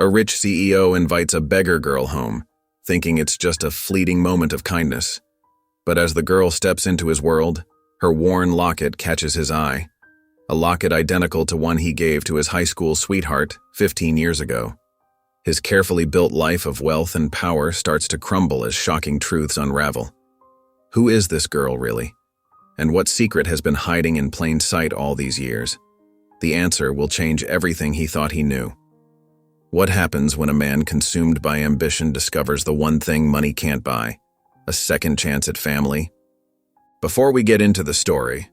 A rich CEO invites a beggar girl home, thinking it's just a fleeting moment of kindness. But as the girl steps into his world, her worn locket catches his eye. A locket identical to one he gave to his high school sweetheart 15 years ago. His carefully built life of wealth and power starts to crumble as shocking truths unravel. Who is this girl, really? And what secret has been hiding in plain sight all these years? The answer will change everything he thought he knew. What happens when a man consumed by ambition discovers the one thing money can't buy? A second chance at family? Before we get into the story,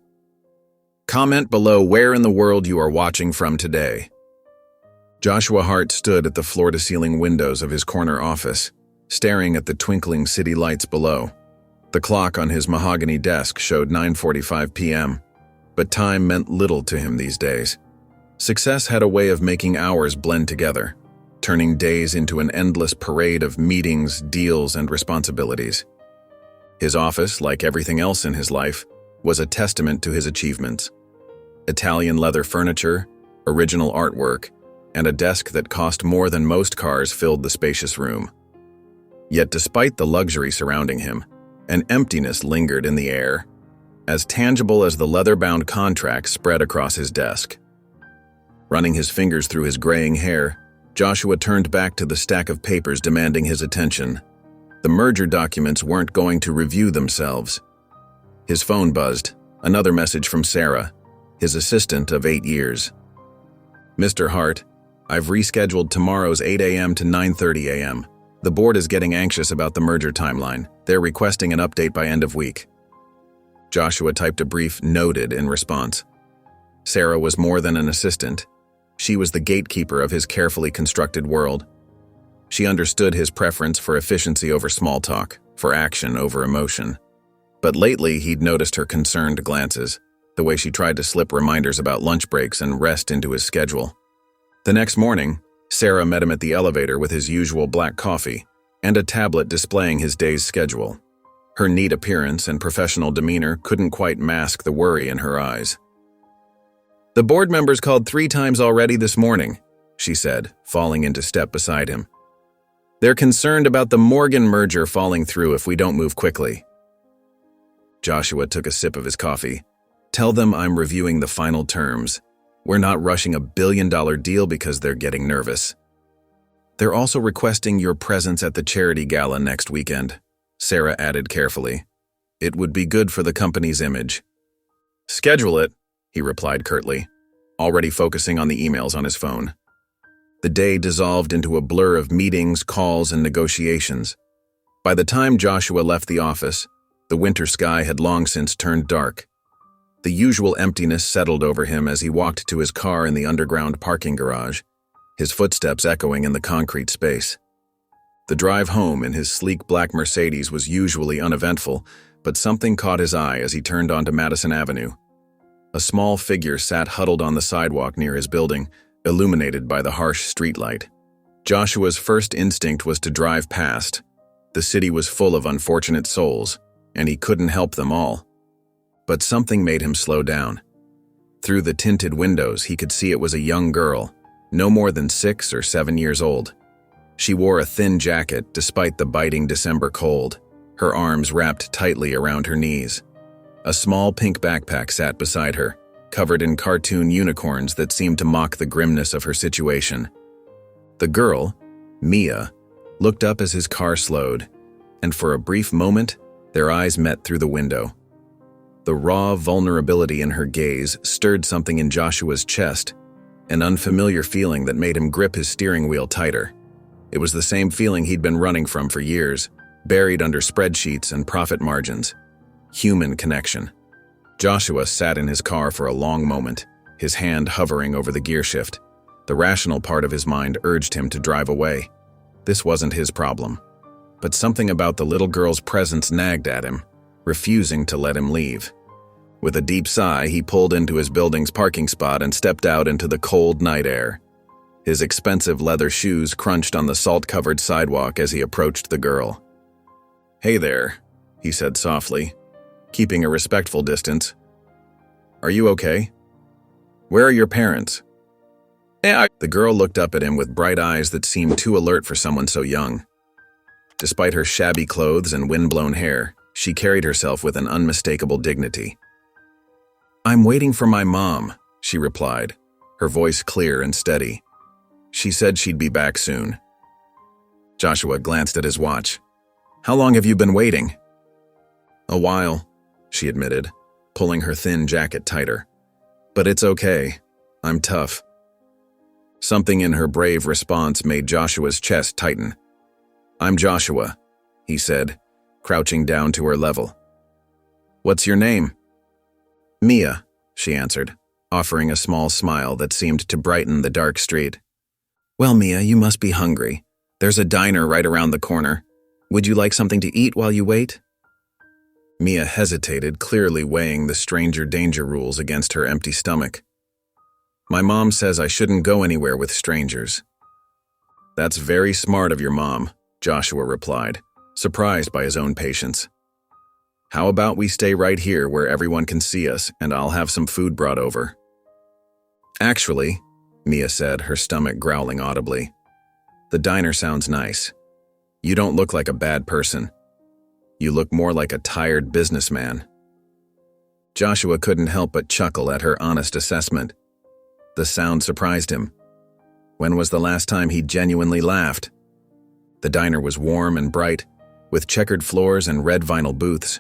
comment below where in the world you are watching from today. Joshua Hart stood at the floor-to-ceiling windows of his corner office, staring at the twinkling city lights below. The clock on his mahogany desk showed 9:45 p.m., but time meant little to him these days. Success had a way of making hours blend together, turning days into an endless parade of meetings, deals, and responsibilities. His office, like everything else in his life, was a testament to his achievements. Italian leather furniture, original artwork, and a desk that cost more than most cars filled the spacious room. Yet despite the luxury surrounding him, an emptiness lingered in the air, as tangible as the leather-bound contracts spread across his desk. Running his fingers through his graying hair, Joshua turned back to the stack of papers demanding his attention. The merger documents weren't going to review themselves. His phone buzzed, another message from Sarah, his assistant of 8 years. "Mr. Hart, I've rescheduled tomorrow's 8 a.m. to 9:30 a.m. The board is getting anxious about the merger timeline. They're requesting an update by end of week." Joshua typed a brief "noted" in response. Sarah was more than an assistant. She was the gatekeeper of his carefully constructed world. She understood his preference for efficiency over small talk, for action over emotion. But lately, he'd noticed her concerned glances, the way she tried to slip reminders about lunch breaks and rest into his schedule. The next morning, Sarah met him at the elevator with his usual black coffee and a tablet displaying his day's schedule. Her neat appearance and professional demeanor couldn't quite mask the worry in her eyes. "The board members called 3 times already this morning," she said, falling into step beside him. "They're concerned about the Morgan merger falling through if we don't move quickly." Joshua took a sip of his coffee. "Tell them I'm reviewing the final terms. We're not rushing a billion-dollar deal because they're getting nervous." "They're also requesting your presence at the charity gala next weekend," Sarah added carefully. "It would be good for the company's image." "Schedule it," he replied curtly, already focusing on the emails on his phone. The day dissolved into a blur of meetings, calls, and negotiations. By the time Joshua left the office, the winter sky had long since turned dark. The usual emptiness settled over him as he walked to his car in the underground parking garage, his footsteps echoing in the concrete space. The drive home in his sleek black Mercedes was usually uneventful, but something caught his eye as he turned onto Madison Avenue. A small figure sat huddled on the sidewalk near his building, illuminated by the harsh streetlight. Joshua's first instinct was to drive past. The city was full of unfortunate souls, and he couldn't help them all. But something made him slow down. Through the tinted windows, he could see it was a young girl, no more than 6 or 7 years old. She wore a thin jacket despite the biting December cold, her arms wrapped tightly around her knees. A small pink backpack sat beside her, covered in cartoon unicorns that seemed to mock the grimness of her situation. The girl, Mia, looked up as his car slowed, and for a brief moment, their eyes met through the window. The raw vulnerability in her gaze stirred something in Joshua's chest, an unfamiliar feeling that made him grip his steering wheel tighter. It was the same feeling he'd been running from for years, buried under spreadsheets and profit margins. Human connection. Joshua sat in his car for a long moment, his hand hovering over the gear shift. The rational part of his mind urged him to drive away. This wasn't his problem. But something about the little girl's presence nagged at him, refusing to let him leave. With a deep sigh, he pulled into his building's parking spot and stepped out into the cold night air. His expensive leather shoes crunched on the salt-covered sidewalk as he approached the girl. "Hey there," he said softly, keeping a respectful distance. "Are you okay? Where are your parents?" The girl looked up at him with bright eyes that seemed too alert for someone so young. Despite her shabby clothes and windblown hair, she carried herself with an unmistakable dignity. "I'm waiting for my mom," she replied, her voice clear and steady. "She said she'd be back soon." Joshua glanced at his watch. "How long have you been waiting?" "A while," she admitted, pulling her thin jacket tighter. "But it's okay. I'm tough." Something in her brave response made Joshua's chest tighten. "I'm Joshua," he said, crouching down to her level. "What's your name?" "Mia," she answered, offering a small smile that seemed to brighten the dark street. "Well, Mia, you must be hungry. There's a diner right around the corner. Would you like something to eat while you wait?" Mia hesitated, clearly weighing the stranger danger rules against her empty stomach. "My mom says I shouldn't go anywhere with strangers." "That's very smart of your mom," Joshua replied, surprised by his own patience. "How about we stay right here where everyone can see us, and I'll have some food brought over?" "Actually," Mia said, her stomach growling audibly, "the diner sounds nice. You don't look like a bad person. You look more like a tired businessman." Joshua couldn't help but chuckle at her honest assessment. The sound surprised him. When was the last time he genuinely laughed? The diner was warm and bright, with checkered floors and red vinyl booths.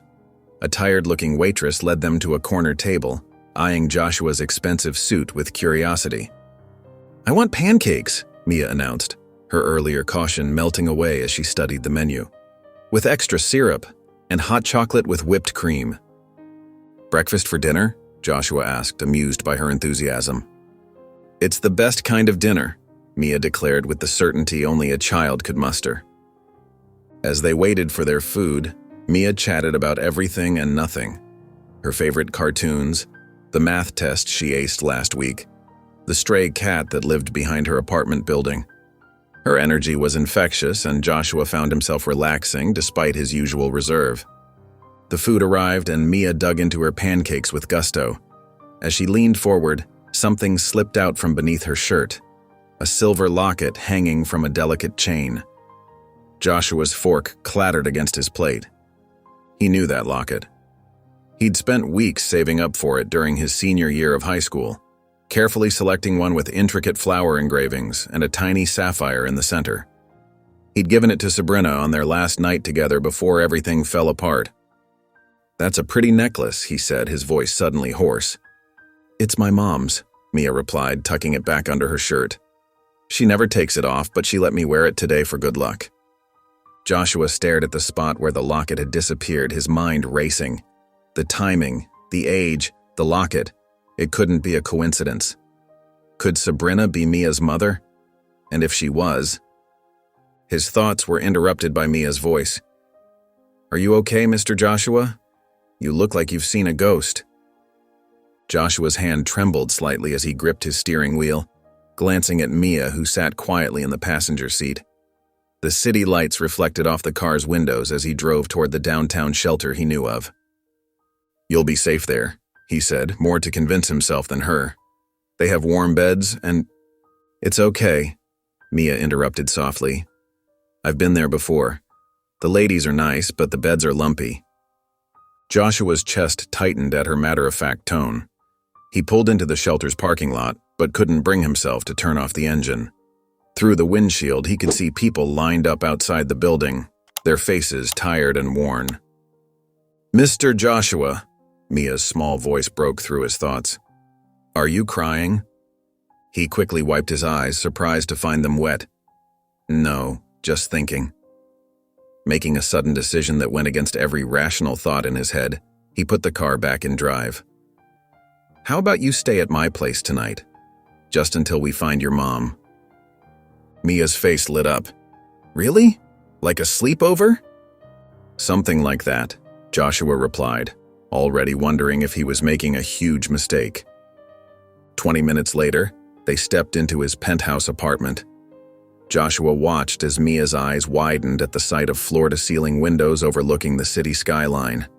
A tired-looking waitress led them to a corner table, eyeing Joshua's expensive suit with curiosity. "I want pancakes," Mia announced, her earlier caution melting away as she studied the menu. "With extra syrup, and hot chocolate with whipped cream." "Breakfast for dinner?" Joshua asked, amused by her enthusiasm. "It's the best kind of dinner," Mia declared with the certainty only a child could muster. As they waited for their food, Mia chatted about everything and nothing. Her favorite cartoons, the math test she aced last week, the stray cat that lived behind her apartment building. Her energy was infectious, and Joshua found himself relaxing despite his usual reserve. The food arrived, and Mia dug into her pancakes with gusto. As she leaned forward, something slipped out from beneath her shirt, a silver locket hanging from a delicate chain. Joshua's fork clattered against his plate. He knew that locket. He'd spent weeks saving up for it during his senior year of high school, carefully selecting one with intricate flower engravings and a tiny sapphire in the center. He'd given it to Sabrina on their last night together before everything fell apart. "That's a pretty necklace," he said, his voice suddenly hoarse. "It's my mom's," Mia replied, tucking it back under her shirt. "She never takes it off, but she let me wear it today for good luck." Joshua stared at the spot where the locket had disappeared, his mind racing. The timing, the age, the locket. It couldn't be a coincidence. Could Sabrina be Mia's mother? And if she was... His thoughts were interrupted by Mia's voice. "Are you okay, Mr. Joshua? You look like you've seen a ghost." Joshua's hand trembled slightly as he gripped his steering wheel, glancing at Mia, who sat quietly in the passenger seat. The city lights reflected off the car's windows as he drove toward the downtown shelter he knew of. "You'll be safe there," he said, more to convince himself than her. "They have warm beds and—" "It's okay," Mia interrupted softly. "I've been there before. The ladies are nice, but the beds are lumpy." Joshua's chest tightened at her matter-of-fact tone. He pulled into the shelter's parking lot, but couldn't bring himself to turn off the engine. Through the windshield, he could see people lined up outside the building, their faces tired and worn. "Mr. Joshua," Mia's small voice broke through his thoughts. "Are you crying?" He quickly wiped his eyes, surprised to find them wet. "No, just thinking." Making a sudden decision that went against every rational thought in his head, he put the car back in drive. "How about you stay at my place tonight, just until we find your mom?" Mia's face lit up. "Really? Like a sleepover?" "Something like that," Joshua replied, already wondering if he was making a huge mistake. 20 minutes later, they stepped into his penthouse apartment. Joshua watched as Mia's eyes widened at the sight of floor-to-ceiling windows overlooking the city skyline.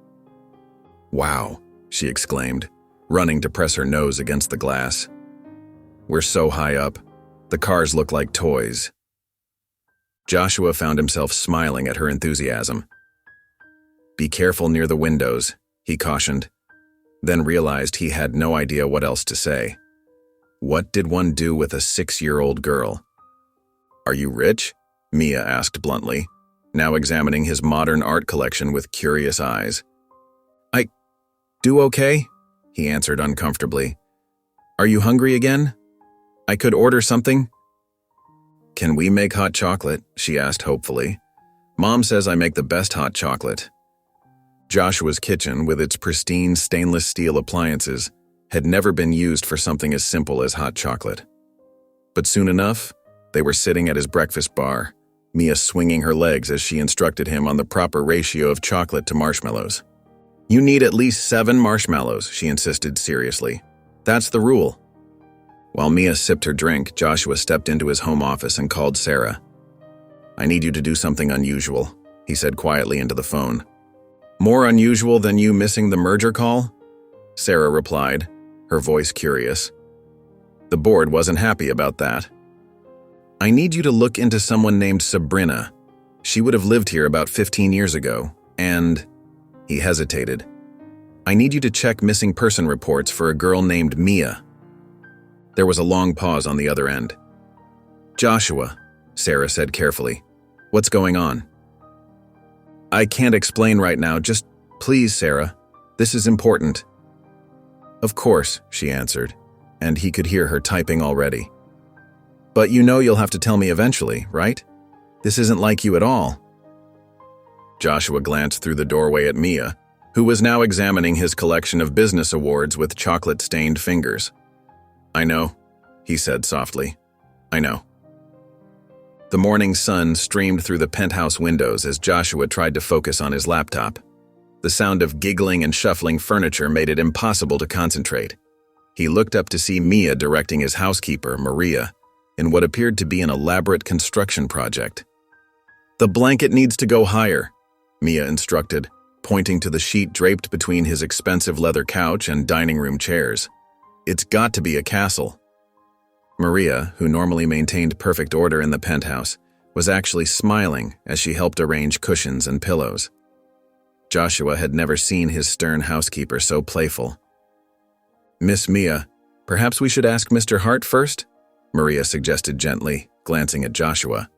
"Wow," she exclaimed, running to press her nose against the glass. "We're so high up, The cars look like toys. Joshua found himself smiling at her enthusiasm. Be careful near the windows, he cautioned, then realized he had no idea what else to say. What did one do with a 6-year-old girl? Are you rich? Mia asked bluntly, now examining his modern art collection with curious eyes. I do okay, he answered uncomfortably. Are you hungry again? I could order something? Can we make hot chocolate? She asked hopefully. Mom says I make the best hot chocolate. Joshua's kitchen, with its pristine stainless steel appliances, had never been used for something as simple as hot chocolate. But soon enough, they were sitting at his breakfast bar, Mia swinging her legs as she instructed him on the proper ratio of chocolate to marshmallows. You need at least 7 marshmallows, she insisted seriously. That's the rule. While Mia sipped her drink, Joshua stepped into his home office and called Sarah. I need you to do something unusual, he said quietly into the phone. More unusual than you missing the merger call? Sarah replied, her voice curious. The board wasn't happy about that. I need you to look into someone named Sabrina. She would have lived here about 15 years ago, and… He hesitated. I need you to check missing person reports for a girl named Mia. There was a long pause on the other end. Joshua, Sarah said carefully, what's going on? I can't explain right now, just please, Sarah. This is important. Of course, she answered, and he could hear her typing already. But you know you'll have to tell me eventually, right? This isn't like you at all. Joshua glanced through the doorway at Mia, who was now examining his collection of business awards with chocolate-stained fingers. I know, he said softly. I know. The morning sun streamed through the penthouse windows as Joshua tried to focus on his laptop. The sound of giggling and shuffling furniture made it impossible to concentrate. He looked up to see Mia directing his housekeeper, Maria, in what appeared to be an elaborate construction project. The blanket needs to go higher, Mia instructed, pointing to the sheet draped between his expensive leather couch and dining room chairs. It's got to be a castle. Maria, who normally maintained perfect order in the penthouse, was actually smiling as she helped arrange cushions and pillows. Joshua had never seen his stern housekeeper so playful. Miss Mia, perhaps we should ask Mr. Hart first? Maria suggested gently, glancing at Joshua.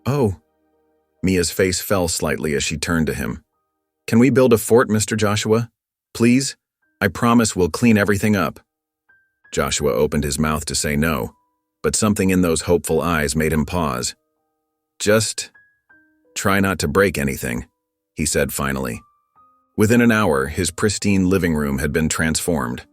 Oh. Mia's face fell slightly as she turned to him. Can we build a fort, Mr. Joshua? Please? I promise we'll clean everything up. Joshua opened his mouth to say no, but something in those hopeful eyes made him pause. Just try not to break anything, he said finally. Within an hour, his pristine living room had been transformed.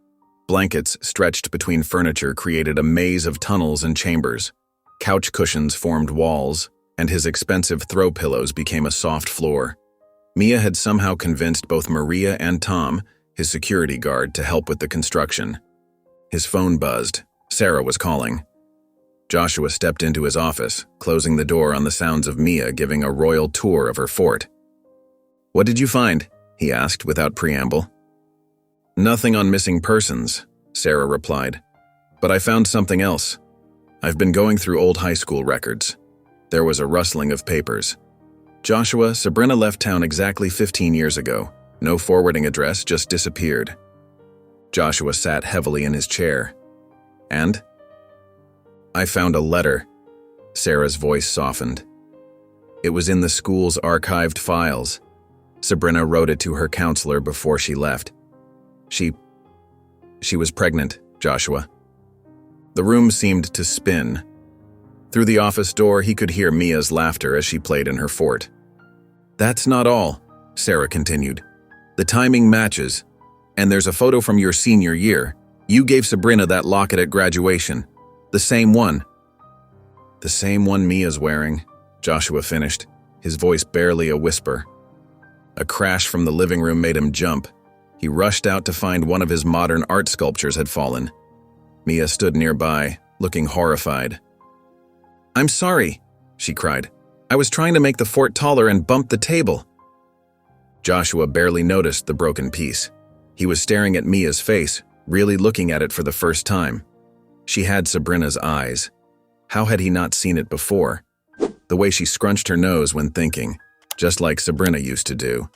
Blankets stretched between furniture created a maze of tunnels and chambers. Couch cushions formed walls, and his expensive throw pillows became a soft floor. Mia had somehow convinced both Maria and Tom, his security guard, to help with the construction. His phone buzzed. Sarah was calling. Joshua stepped into his office, closing the door on the sounds of Mia giving a royal tour of her fort. What did you find? He asked without preamble. Nothing on missing persons, Sarah replied. But I found something else. I've been going through old high school records. There was a rustling of papers. Joshua, Sabrina left town exactly 15 years ago. No forwarding address, just disappeared. Joshua sat heavily in his chair. And? I found a letter. Sarah's voice softened. It was in the school's archived files. Sabrina wrote it to her counselor before she left. She was pregnant, Joshua. The room seemed to spin. Through the office door, he could hear Mia's laughter as she played in her fort. That's not all, Sarah continued. The timing matches, and there's a photo from your senior year. You gave Sabrina that locket at graduation. The same one. The same one Mia's wearing, Joshua finished, his voice barely a whisper. A crash from the living room made him jump. He rushed out to find one of his modern art sculptures had fallen. Mia stood nearby, looking horrified. I'm sorry, she cried. I was trying to make the fort taller and bumped the table. Joshua barely noticed the broken piece. He was staring at Mia's face, really looking at it for the first time. She had Sabrina's eyes, How had he not seen it before? The way she scrunched her nose when thinking, just like Sabrina used to do.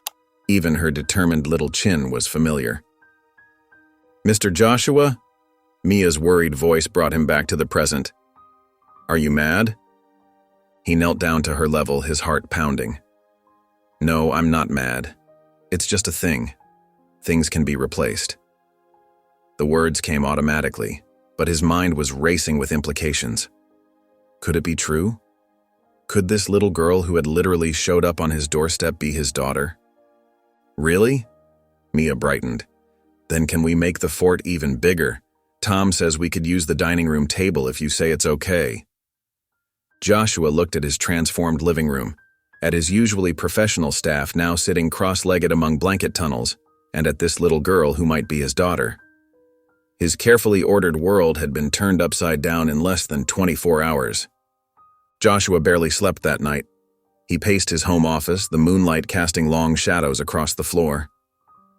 Even her determined little chin was familiar. "Mr. Joshua?" Mia's worried voice brought him back to the present. "Are you mad?" He knelt down to her level, his heart pounding. "No, I'm not mad. It's just a thing. Things can be replaced." The words came automatically, but his mind was racing with implications. Could it be true? Could this little girl who had literally showed up on his doorstep be his daughter? "Really?" Mia brightened. "Then can we make the fort even bigger? Tom says we could use the dining room table if you say it's okay." Joshua looked at his transformed living room, at his usually professional staff now sitting cross-legged among blanket tunnels, and at this little girl who might be his daughter. His carefully ordered world had been turned upside down in less than 24 hours. Joshua barely slept that night. He paced his home office, the moonlight casting long shadows across the floor.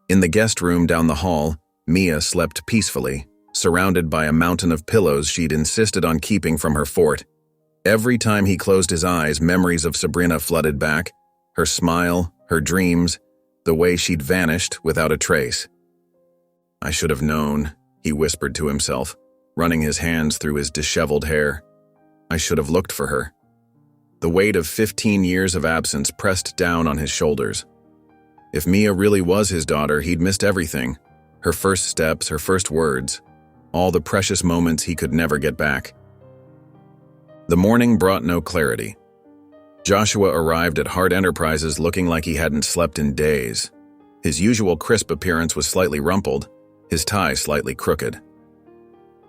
In the guest room down the hall, Mia slept peacefully, surrounded by a mountain of pillows she'd insisted on keeping from her fort. Every time he closed his eyes, memories of Sabrina flooded back, her smile, her dreams, the way she'd vanished without a trace. "I should have known," he whispered to himself, running his hands through his disheveled hair. "I should have looked for her." The weight of 15 years of absence pressed down on his shoulders. If Mia really was his daughter, he'd missed everything. Her first steps, her first words, all the precious moments he could never get back. The morning brought no clarity. Joshua arrived at Hart Enterprises looking like he hadn't slept in days. His usual crisp appearance was slightly rumpled, his tie slightly crooked.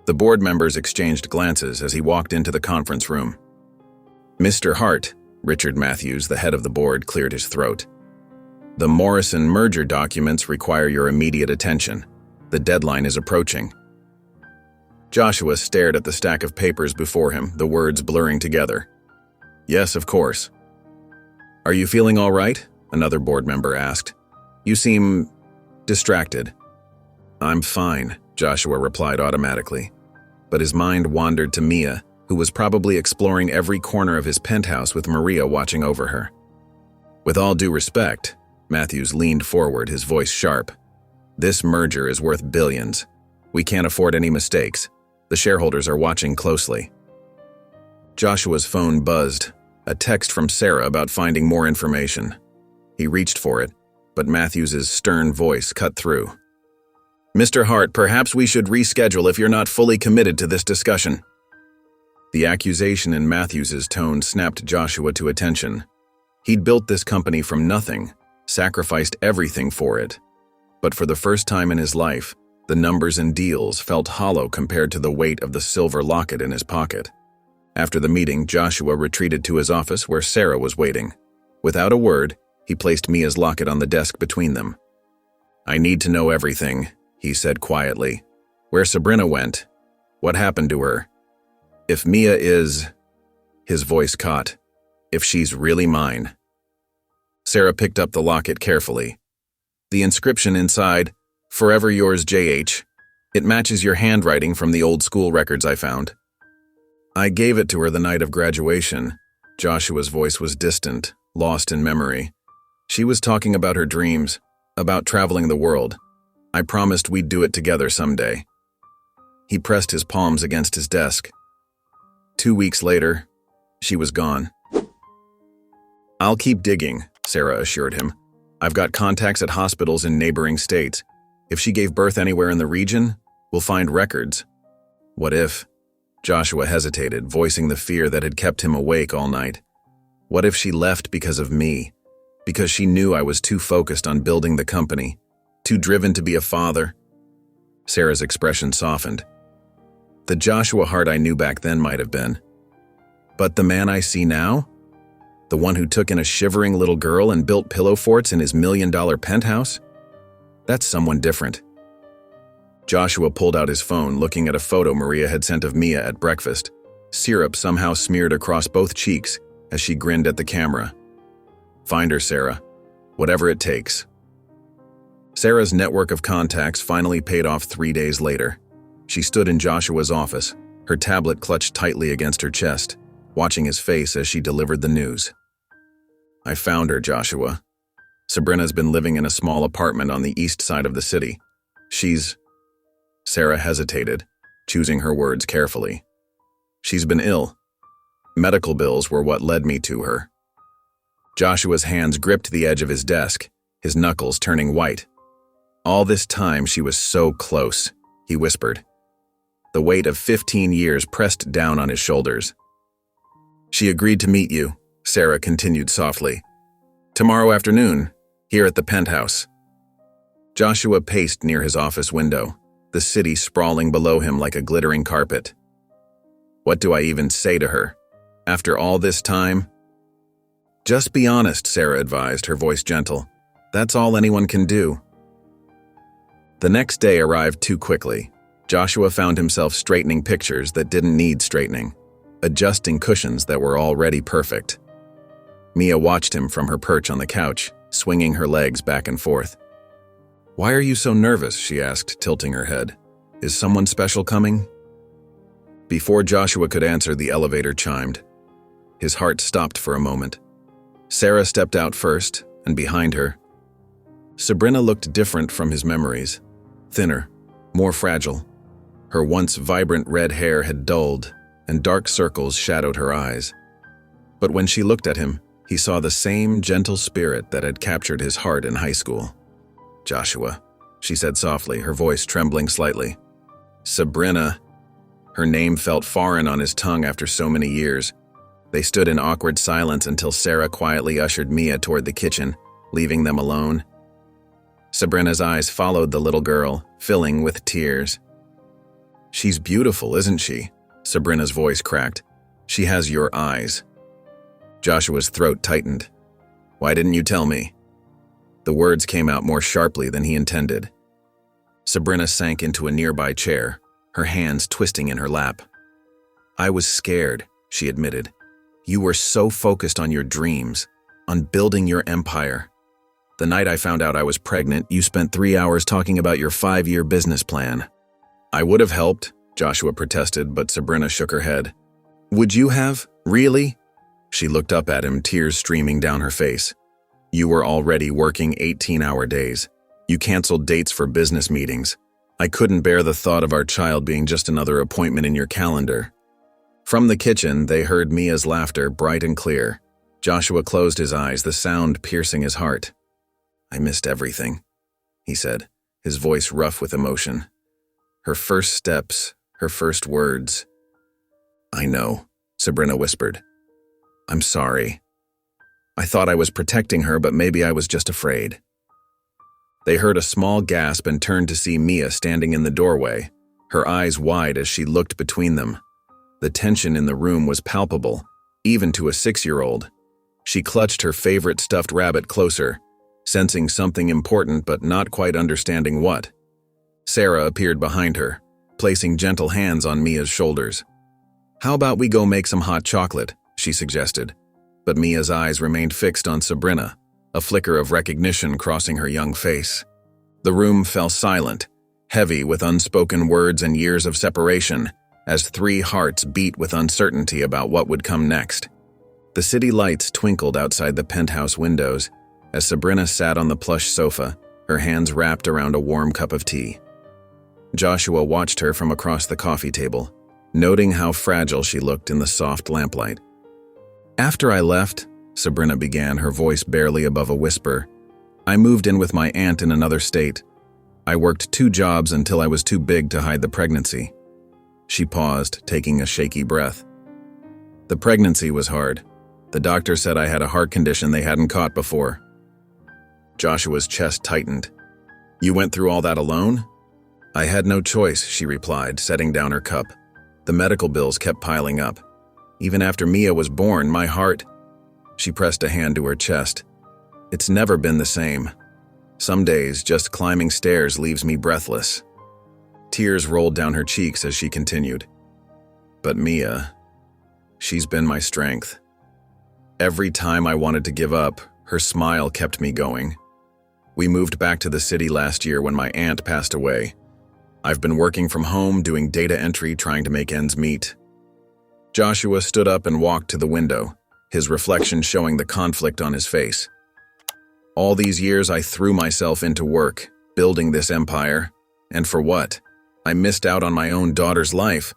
The board members exchanged glances as he walked into the conference room. "Mr. Hart," Richard Matthews, the head of the board, cleared his throat. "The Morrison merger documents require your immediate attention. The deadline is approaching." Joshua stared at the stack of papers before him, the words blurring together. "Yes, of course." "Are you feeling all right?" another board member asked. "You seem distracted." "I'm fine," Joshua replied automatically. But his mind wandered to Mia, who was probably exploring every corner of his penthouse with Maria watching over her. "With all due respect," Matthews leaned forward, his voice sharp. "This merger is worth billions. We can't afford any mistakes. The shareholders are watching closely." Joshua's phone buzzed, a text from Sarah about finding more information. He reached for it, but Matthews's stern voice cut through. "Mr. Hart, perhaps we should reschedule if you're not fully committed to this discussion." The accusation in Matthews's tone snapped Joshua to attention. He'd built this company from nothing, sacrificed everything for it. But for the first time in his life, the numbers and deals felt hollow compared to the weight of the silver locket in his pocket. After the meeting, Joshua retreated to his office where Sarah was waiting. Without a word, he placed Mia's locket on the desk between them. "I need to know everything," he said quietly. "Where Sabrina went. What happened to her. If Mia is..." His voice caught. "If she's really mine." Sarah picked up the locket carefully. The inscription inside, "Forever yours, J.H. It matches your handwriting from the old school records I found." "I gave it to her the night of graduation." Joshua's voice was distant, lost in memory. "She was talking about her dreams, about traveling the world. I promised we'd do it together someday." He pressed his palms against his desk. 2 weeks later, she was gone. "I'll keep digging," Sarah assured him. "I've got contacts at hospitals in neighboring states. If she gave birth anywhere in the region, we'll find records." "What if?" Joshua hesitated, voicing the fear that had kept him awake all night. What if she left because of me? Because she knew I was too focused on building the company, too driven to be a father? Sarah's expression softened. The Joshua Hart I knew back then might have been. But the man I see now? The one who took in a shivering little girl and built pillow forts in his $1 million penthouse? That's someone different. Joshua pulled out his phone, looking at a photo Maria had sent of Mia at breakfast. Syrup somehow smeared across both cheeks as she grinned at the camera. Find her, Sarah. Whatever it takes. Sarah's network of contacts finally paid off 3 days later. She stood in Joshua's office, her tablet clutched tightly against her chest, watching his face as she delivered the news. "I found her, Joshua. Sabrina's been living in a small apartment on the east side of the city. She's—" Sarah hesitated, choosing her words carefully. "She's been ill. Medical bills were what led me to her." Joshua's hands gripped the edge of his desk, his knuckles turning white. "All this time she was so close," he whispered. The weight of 15 years pressed down on his shoulders. "She agreed to meet you," Sarah continued softly. "Tomorrow afternoon, here at the penthouse." Joshua paced near his office window, the city sprawling below him like a glittering carpet. What do I even say to her? After all this time? "Just be honest," Sarah advised, her voice gentle. "That's all anyone can do." The next day arrived too quickly. Joshua found himself straightening pictures that didn't need straightening, adjusting cushions that were already perfect. Mia watched him from her perch on the couch, swinging her legs back and forth. "Why are you so nervous?" she asked, tilting her head. "Is someone special coming?" Before Joshua could answer, the elevator chimed. His heart stopped for a moment. Sarah stepped out first, and behind her, Sabrina looked different from his memories. Thinner, more fragile. Her once vibrant red hair had dulled, and dark circles shadowed her eyes. But when she looked at him, he saw the same gentle spirit that had captured his heart in high school. "Joshua," she said softly, her voice trembling slightly. "Sabrina." Her name felt foreign on his tongue after so many years. They stood in awkward silence until Sarah quietly ushered Mia toward the kitchen, leaving them alone. Sabrina's eyes followed the little girl, filling with tears. "She's beautiful, isn't she?" Sabrina's voice cracked. "She has your eyes." Joshua's throat tightened. "Why didn't you tell me?" The words came out more sharply than he intended. Sabrina sank into a nearby chair, her hands twisting in her lap. "I was scared," she admitted. "You were so focused on your dreams, on building your empire. The night I found out I was pregnant, you spent 3 hours talking about your 5-year business plan." "I would have helped," Joshua protested, but Sabrina shook her head. "Would you have? Really?" She looked up at him, tears streaming down her face. "You were already working 18-hour days. You canceled dates for business meetings. I couldn't bear the thought of our child being just another appointment in your calendar." From the kitchen, they heard Mia's laughter, bright and clear. Joshua closed his eyes, the sound piercing his heart. "I missed everything," he said, his voice rough with emotion. "Her first steps, her first words." "I know," Sabrina whispered. "I'm sorry. I thought I was protecting her, but maybe I was just afraid." They heard a small gasp and turned to see Mia standing in the doorway, her eyes wide as she looked between them. The tension in the room was palpable, even to a 6-year-old. She clutched her favorite stuffed rabbit closer, sensing something important but not quite understanding what. Sarah appeared behind her, placing gentle hands on Mia's shoulders. "How about we go make some hot chocolate?" she suggested. But Mia's eyes remained fixed on Sabrina, a flicker of recognition crossing her young face. The room fell silent, heavy with unspoken words and years of separation, as 3 hearts beat with uncertainty about what would come next. The city lights twinkled outside the penthouse windows as Sabrina sat on the plush sofa, her hands wrapped around a warm cup of tea. Joshua watched her from across the coffee table, noting how fragile she looked in the soft lamplight. "After I left," Sabrina began, her voice barely above a whisper, "I moved in with my aunt in another state. I worked 2 jobs until I was too big to hide the pregnancy." She paused, taking a shaky breath. "The pregnancy was hard. The doctor said I had a heart condition they hadn't caught before." Joshua's chest tightened. "You went through all that alone?" "I had no choice," she replied, setting down her cup. "The medical bills kept piling up. Even after Mia was born, my heart—" She pressed a hand to her chest. "It's never been the same. Some days, just climbing stairs leaves me breathless." Tears rolled down her cheeks as she continued. "But Mia, she's been my strength. Every time I wanted to give up, her smile kept me going. We moved back to the city last year when my aunt passed away. I've been working from home, doing data entry, trying to make ends meet. Joshua stood up and walked to the window, his reflection showing the conflict on his face. All these years I threw myself into work, building this empire. And for what? I missed out on my own daughter's life.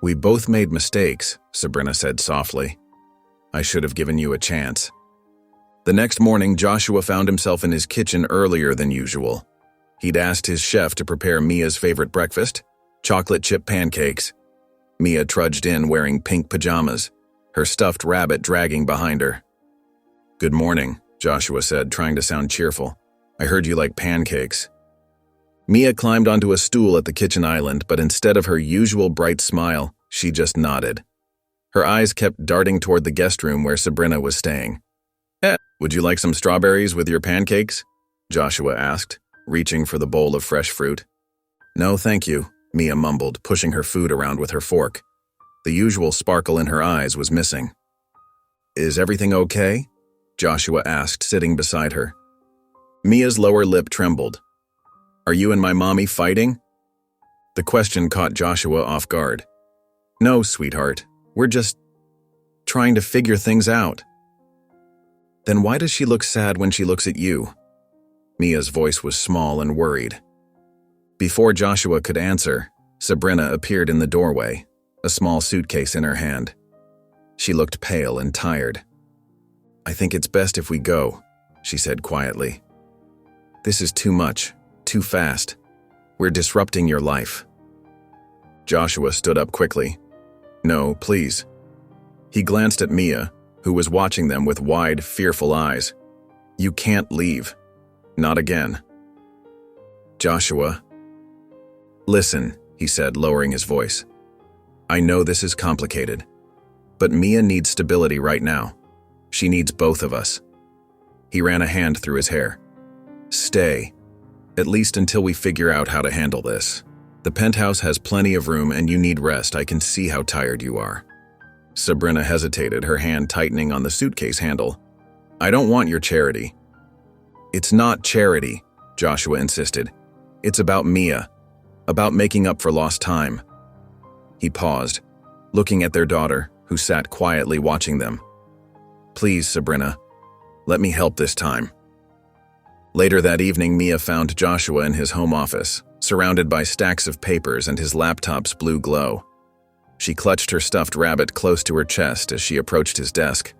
We both made mistakes, Sabrina said softly. I should have given you a chance. The next morning, Joshua found himself in his kitchen earlier than usual. He'd asked his chef to prepare Mia's favorite breakfast, chocolate chip pancakes. Mia trudged in wearing pink pajamas, her stuffed rabbit dragging behind her. Good morning, Joshua said, trying to sound cheerful. I heard you like pancakes. Mia climbed onto a stool at the kitchen island, but instead of her usual bright smile, she just nodded. Her eyes kept darting toward the guest room where Sabrina was staying. Would you like some strawberries with your pancakes? Joshua asked, reaching for the bowl of fresh fruit. No, thank you, Mia mumbled, pushing her food around with her fork. The usual sparkle in her eyes was missing. Is everything okay? Joshua asked, sitting beside her. Mia's lower lip trembled. Are you and my mommy fighting? The question caught Joshua off guard. No, sweetheart, we're just trying to figure things out. Then why does she look sad when she looks at you? Mia's voice was small and worried. Before Joshua could answer, Sabrina appeared in the doorway, a small suitcase in her hand. She looked pale and tired. I think it's best if we go, she said quietly. This is too much, too fast. We're disrupting your life. Joshua stood up quickly. No, please. He glanced at Mia, who was watching them with wide, fearful eyes. You can't leave. Not again. Joshua. Listen, he said, lowering his voice. I know this is complicated, but Mia needs stability right now. She needs both of us. He ran a hand through his hair. Stay, at least until we figure out how to handle this. The penthouse has plenty of room and you need rest. I can see how tired you are. Sabrina hesitated, her hand tightening on the suitcase handle. I don't want your charity. It's not charity, Joshua insisted. It's about Mia, about making up for lost time. He paused, looking at their daughter, who sat quietly watching them. Please, Sabrina, let me help this time. Later that evening, Mia found Joshua in his home office, surrounded by stacks of papers and his laptop's blue glow. She clutched her stuffed rabbit close to her chest as she approached his desk.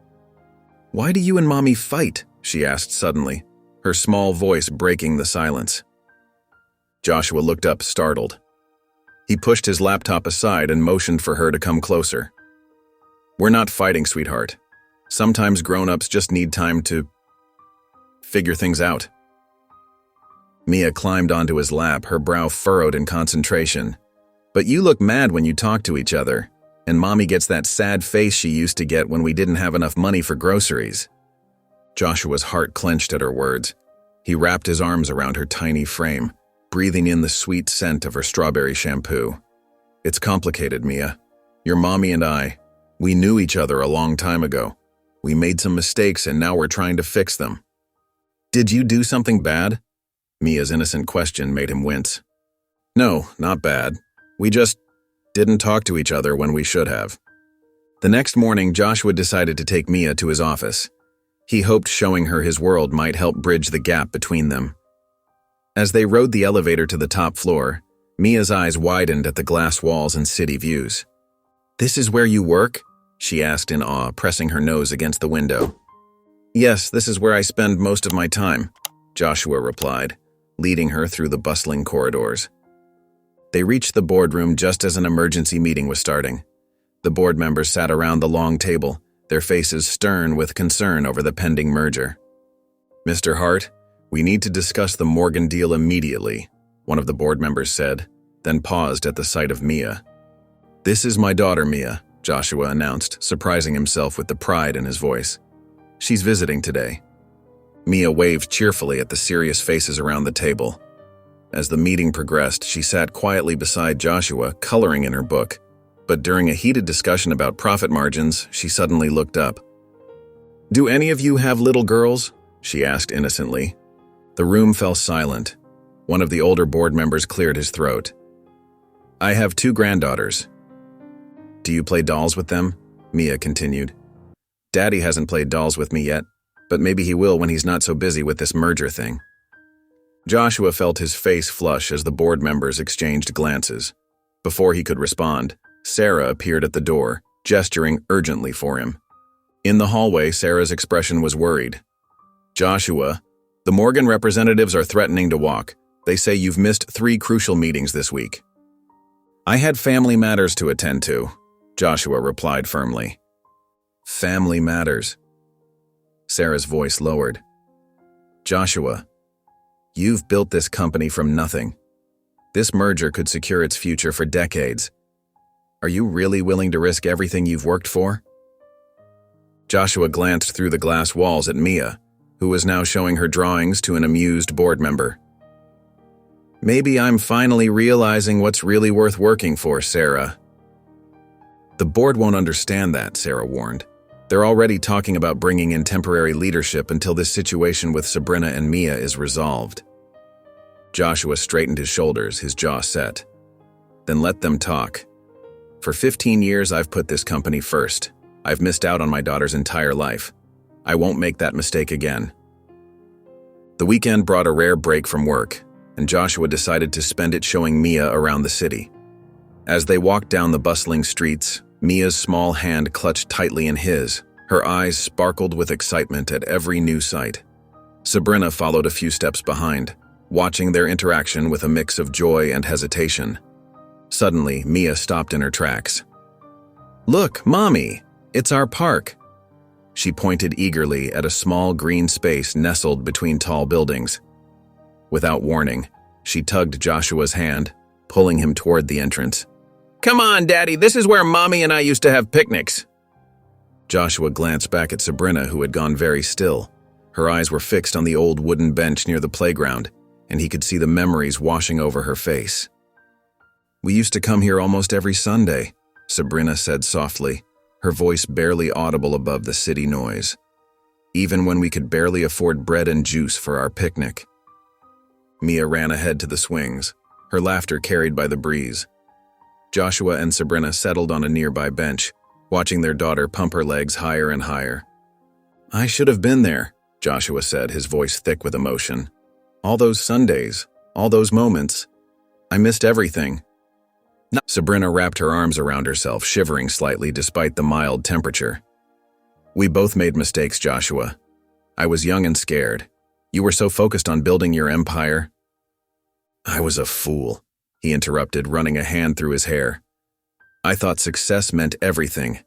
Why do you and Mommy fight? She asked suddenly, her small voice breaking the silence. Joshua looked up, startled. He pushed his laptop aside and motioned for her to come closer. We're not fighting, sweetheart. Sometimes grown-ups just need time to figure things out. Mia climbed onto his lap, her brow furrowed in concentration. But you look mad when you talk to each other, and Mommy gets that sad face she used to get when we didn't have enough money for groceries. Joshua's heart clenched at her words. He wrapped his arms around her tiny frame, breathing in the sweet scent of her strawberry shampoo. It's complicated, Mia. Your mommy and I, we knew each other a long time ago. We made some mistakes and now we're trying to fix them. Did you do something bad? Mia's innocent question made him wince. No, not bad. We just didn't talk to each other when we should have. The next morning, Joshua decided to take Mia to his office. He hoped showing her his world might help bridge the gap between them. As they rode the elevator to the top floor, Mia's eyes widened at the glass walls and city views. This is where you work? She asked in awe, pressing her nose against the window. Yes, this is where I spend most of my time, Joshua replied, leading her through the bustling corridors. They reached the boardroom just as an emergency meeting was starting. The board members sat around the long table, their faces stern with concern over the pending merger. Mr. Hart, we need to discuss the Morgan deal immediately, one of the board members said, then paused at the sight of Mia. This is my daughter, Mia, Joshua announced, surprising himself with the pride in his voice. She's visiting today. Mia waved cheerfully at the serious faces around the table. As the meeting progressed, she sat quietly beside Joshua, coloring in her book. But during a heated discussion about profit margins, she suddenly looked up. Do any of you have little girls? She asked innocently. The room fell silent. One of the older board members cleared his throat. I have 2 granddaughters. Do you play dolls with them? Mia continued. Daddy hasn't played dolls with me yet, but maybe he will when he's not so busy with this merger thing. Joshua felt his face flush as the board members exchanged glances. Before he could respond, Sarah appeared at the door, gesturing urgently for him. In the hallway, Sarah's expression was worried. Joshua, the Morgan representatives are threatening to walk. They say you've missed 3 crucial meetings this week. I had family matters to attend to, Joshua replied firmly. Family matters. Sarah's voice lowered. Joshua, you've built this company from nothing. This merger could secure its future for decades. Are you really willing to risk everything you've worked for? Joshua glanced through the glass walls at Mia, who was now showing her drawings to an amused board member. Maybe I'm finally realizing what's really worth working for, Sarah. The board won't understand that, Sarah warned. They're already talking about bringing in temporary leadership until this situation with Sabrina and Mia is resolved. Joshua straightened his shoulders, his jaw set. Then let them talk. For 15 years, I've put this company first. I've missed out on my daughter's entire life. I won't make that mistake again. The weekend brought a rare break from work, and Joshua decided to spend it showing Mia around the city. As they walked down the bustling streets, Mia's small hand clutched tightly in his. Her eyes sparkled with excitement at every new sight. Sabrina followed a few steps behind, watching their interaction with a mix of joy and hesitation. Suddenly, Mia stopped in her tracks. Look, Mommy! It's our park! She pointed eagerly at a small green space nestled between tall buildings. Without warning, she tugged Joshua's hand, pulling him toward the entrance. Come on, Daddy, this is where Mommy and I used to have picnics. Joshua glanced back at Sabrina, who had gone very still. Her eyes were fixed on the old wooden bench near the playground, and he could see the memories washing over her face. We used to come here almost every Sunday, Sabrina said softly, her voice barely audible above the city noise. Even when we could barely afford bread and juice for our picnic. Mia ran ahead to the swings, her laughter carried by the breeze. Joshua and Sabrina settled on a nearby bench, watching their daughter pump her legs higher and higher. I should have been there, Joshua said, his voice thick with emotion. All those Sundays, all those moments. I missed everything. Sabrina wrapped her arms around herself, shivering slightly despite the mild temperature. We both made mistakes, Joshua. I was young and scared. You were so focused on building your empire. I was a fool, he interrupted, running a hand through his hair. I thought success meant everything.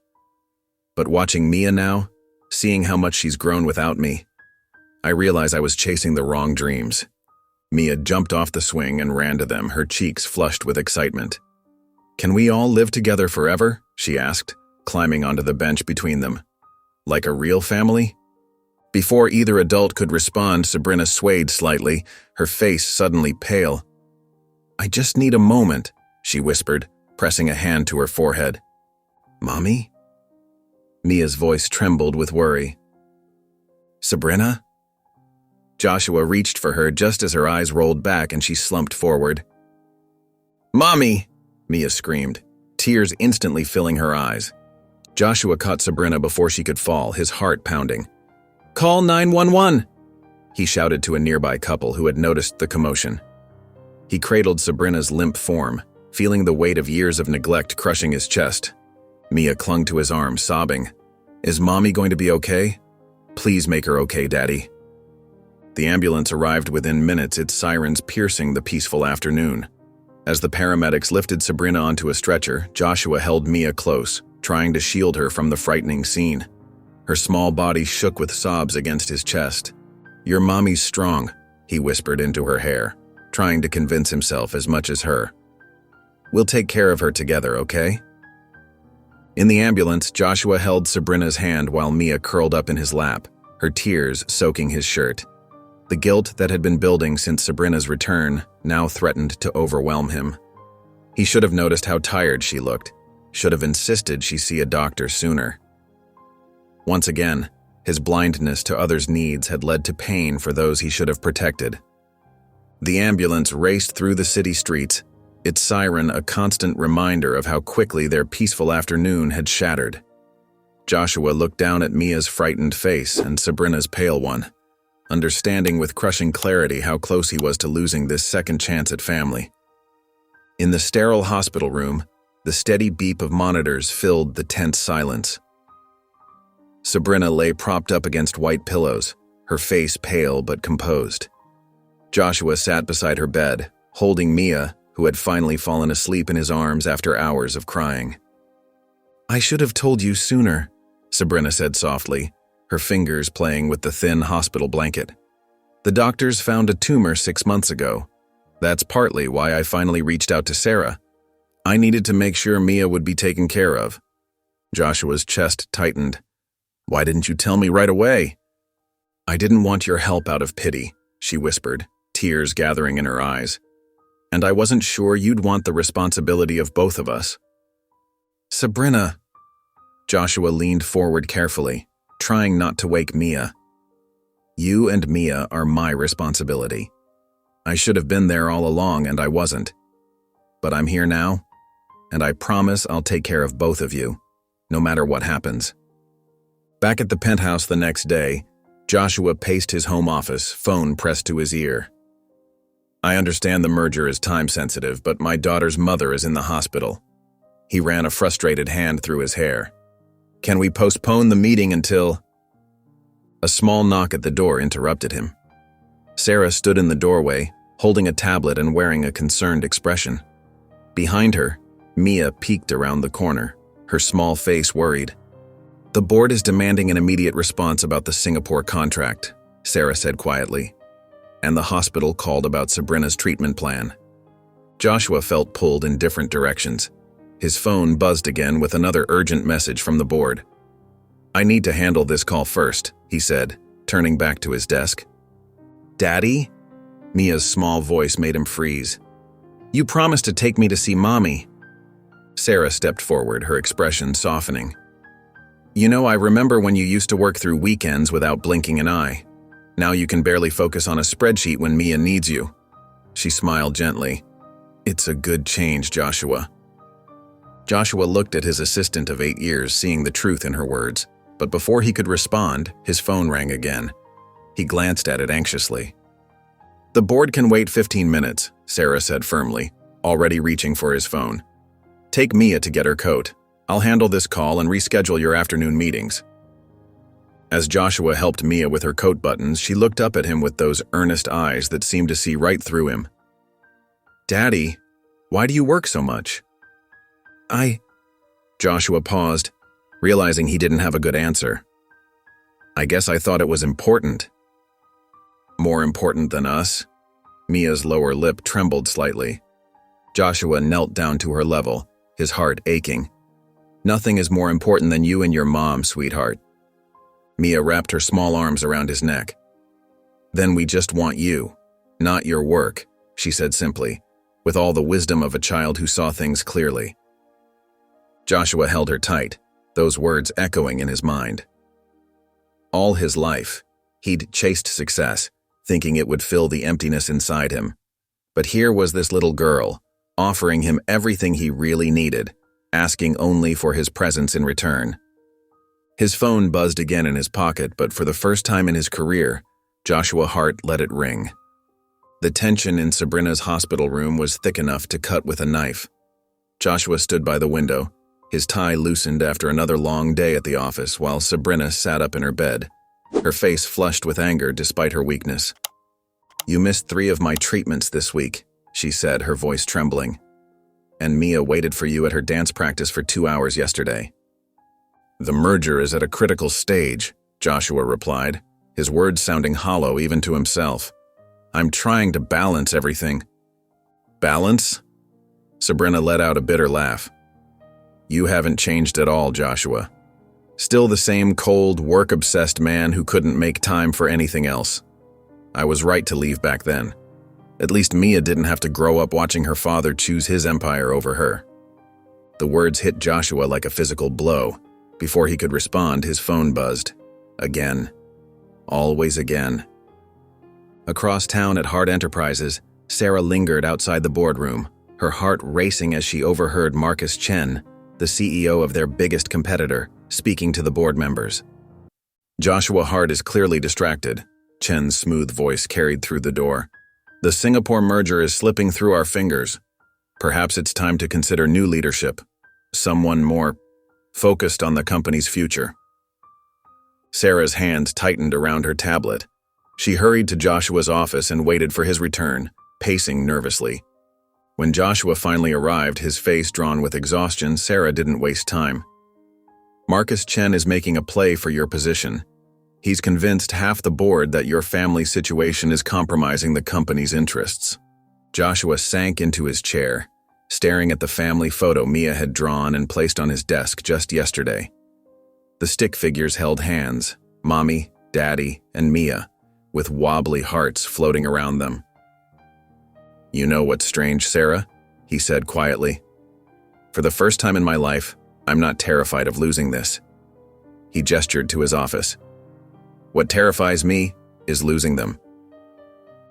But watching Mia now, seeing how much she's grown without me, I realized I was chasing the wrong dreams. Mia jumped off the swing and ran to them, her cheeks flushed with excitement. Can we all live together forever? She asked, climbing onto the bench between them. Like a real family? Before either adult could respond, Sabrina swayed slightly, her face suddenly pale. I just need a moment, she whispered, pressing a hand to her forehead. Mommy? Mia's voice trembled with worry. Sabrina? Joshua reached for her just as her eyes rolled back and she slumped forward. Mommy! Mia screamed, tears instantly filling her eyes. Joshua caught Sabrina before she could fall, his heart pounding. Call 911! He shouted to a nearby couple who had noticed the commotion. He cradled Sabrina's limp form, feeling the weight of years of neglect crushing his chest. Mia clung to his arm, sobbing. Is Mommy going to be okay? Please make her okay, Daddy. The ambulance arrived within minutes, its sirens piercing the peaceful afternoon. As the paramedics lifted Sabrina onto a stretcher, Joshua held Mia close, trying to shield her from the frightening scene. Her small body shook with sobs against his chest. Your mommy's strong, he whispered into her hair, trying to convince himself as much as her. We'll take care of her together, okay? In the ambulance, Joshua held Sabrina's hand while Mia curled up in his lap, her tears soaking his shirt. The guilt that had been building since Sabrina's return now threatened to overwhelm him. He should have noticed how tired she looked, should have insisted she see a doctor sooner. Once again, his blindness to others' needs had led to pain for those he should have protected. The ambulance raced through the city streets, its siren a constant reminder of how quickly their peaceful afternoon had shattered. Joshua looked down at Mia's frightened face and Sabrina's pale one, understanding with crushing clarity how close he was to losing this second chance at family. In the sterile hospital room, the steady beep of monitors filled the tense silence. Sabrina lay propped up against white pillows, her face pale but composed. Joshua sat beside her bed, holding Mia, who had finally fallen asleep in his arms after hours of crying. "I should have told you sooner," Sabrina said softly, her fingers playing with the thin hospital blanket. "The doctors found a tumor 6 months ago. That's partly why I finally reached out to Sarah. I needed to make sure Mia would be taken care of." Joshua's chest tightened. "Why didn't you tell me right away?" "I didn't want your help out of pity," she whispered, tears gathering in her eyes. "And I wasn't sure you'd want the responsibility of both of us." "Sabrina." Joshua leaned forward carefully, trying not to wake Mia. "You and Mia are my responsibility. I should have been there all along and I wasn't. But I'm here now, and I promise I'll take care of both of you, no matter what happens." Back at the penthouse the next day, Joshua paced his home office, phone pressed to his ear. "I understand the merger is time-sensitive, but my daughter's mother is in the hospital." He ran a frustrated hand through his hair. "Can we postpone the meeting until—" A small knock at the door interrupted him. Sarah stood in the doorway, holding a tablet and wearing a concerned expression. Behind her, Mia peeked around the corner, her small face worried. "The board is demanding an immediate response about the Singapore contract," Sarah said quietly, "and the hospital called about Sabrina's treatment plan." Joshua felt pulled in different directions. His phone buzzed again with another urgent message from the board. "I need to handle this call first," he said, turning back to his desk. "Daddy?" Mia's small voice made him freeze. "You promised to take me to see Mommy." Sarah stepped forward, her expression softening. "You know, I remember when you used to work through weekends without blinking an eye. Now you can barely focus on a spreadsheet when Mia needs you." She smiled gently. "It's a good change, Joshua." Joshua looked at his assistant of 8 years, seeing the truth in her words, but before he could respond, his phone rang again. He glanced at it anxiously. "The board can wait 15 minutes, Sarah said firmly, already reaching for his phone. "Take Mia to get her coat. I'll handle this call and reschedule your afternoon meetings." As Joshua helped Mia with her coat buttons, she looked up at him with those earnest eyes that seemed to see right through him. "Daddy, why do you work so much?" Joshua paused, realizing he didn't have a good answer. "I guess I thought it was important." "More important than us?" Mia's lower lip trembled slightly. Joshua knelt down to her level, his heart aching. "Nothing is more important than you and your mom, sweetheart." Mia wrapped her small arms around his neck. "Then we just want you, not your work," she said simply, with all the wisdom of a child who saw things clearly. Joshua held her tight, those words echoing in his mind. All his life, he'd chased success, thinking it would fill the emptiness inside him. But here was this little girl, offering him everything he really needed, asking only for his presence in return. His phone buzzed again in his pocket, but for the first time in his career, Joshua's heart let it ring. The tension in Sabrina's hospital room was thick enough to cut with a knife. Joshua stood by the window, his tie loosened after another long day at the office, while Sabrina sat up in her bed, her face flushed with anger despite her weakness. "You missed 3 of my treatments this week," she said, her voice trembling. "And Mia waited for you at her dance practice for 2 hours yesterday." "The merger is at a critical stage," Joshua replied, his words sounding hollow even to himself. "I'm trying to balance everything." "Balance?" Sabrina let out a bitter laugh. "You haven't changed at all, Joshua. Still the same cold, work-obsessed man who couldn't make time for anything else. I was right to leave back then. At least Mia didn't have to grow up watching her father choose his empire over her." The words hit Joshua like a physical blow. Before he could respond, his phone buzzed. Again. Always again. Across town at Hart Enterprises, Sarah lingered outside the boardroom, her heart racing as she overheard Marcus Chen, the CEO of their biggest competitor, speaking to the board members. Joshua Hart is clearly distracted, Chen's smooth voice carried through the door. The Singapore merger is slipping through our fingers. Perhaps it's time to consider new leadership, someone more focused on the company's future. Sarah's hand tightened around her tablet. She hurried to Joshua's office and waited for his return, pacing nervously. When Joshua finally arrived, his face drawn with exhaustion, Sarah didn't waste time. Marcus Chen is making a play for your position. He's convinced half the board that your family situation is compromising the company's interests. Joshua sank into his chair, staring at the family photo Mia had drawn and placed on his desk just yesterday. The stick figures held hands, Mommy, Daddy, and Mia, with wobbly hearts floating around them. "You know what's strange, Sarah?" he said quietly. "For the first time in my life, I'm not terrified of losing this." He gestured to his office. "What terrifies me is losing them."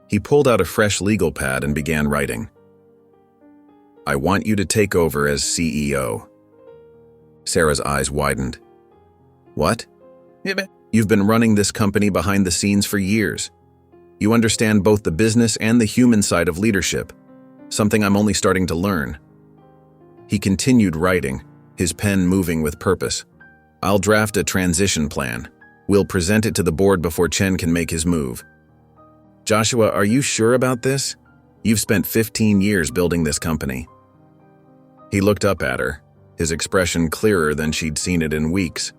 He pulled out a fresh legal pad and began writing. "I want you to take over as CEO." Sarah's eyes widened. "What? You've been running this company behind the scenes for years. You understand both the business and the human side of leadership, something I'm only starting to learn." He continued writing, his pen moving with purpose. "I'll draft a transition plan. We'll present it to the board before Chen can make his move." "Joshua, are you sure about this? You've spent 15 years building this company." He looked up at her, his expression clearer than she'd seen it in weeks.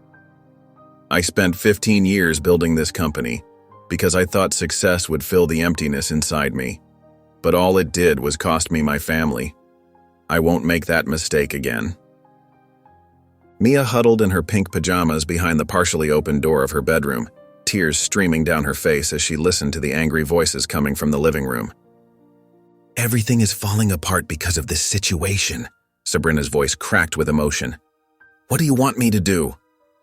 "I spent 15 years building this company because I thought success would fill the emptiness inside me. But all it did was cost me my family. I won't make that mistake again." Mia huddled in her pink pajamas behind the partially open door of her bedroom, tears streaming down her face as she listened to the angry voices coming from the living room. "Everything is falling apart because of this situation," Sabrina's voice cracked with emotion. "What do you want me to do?"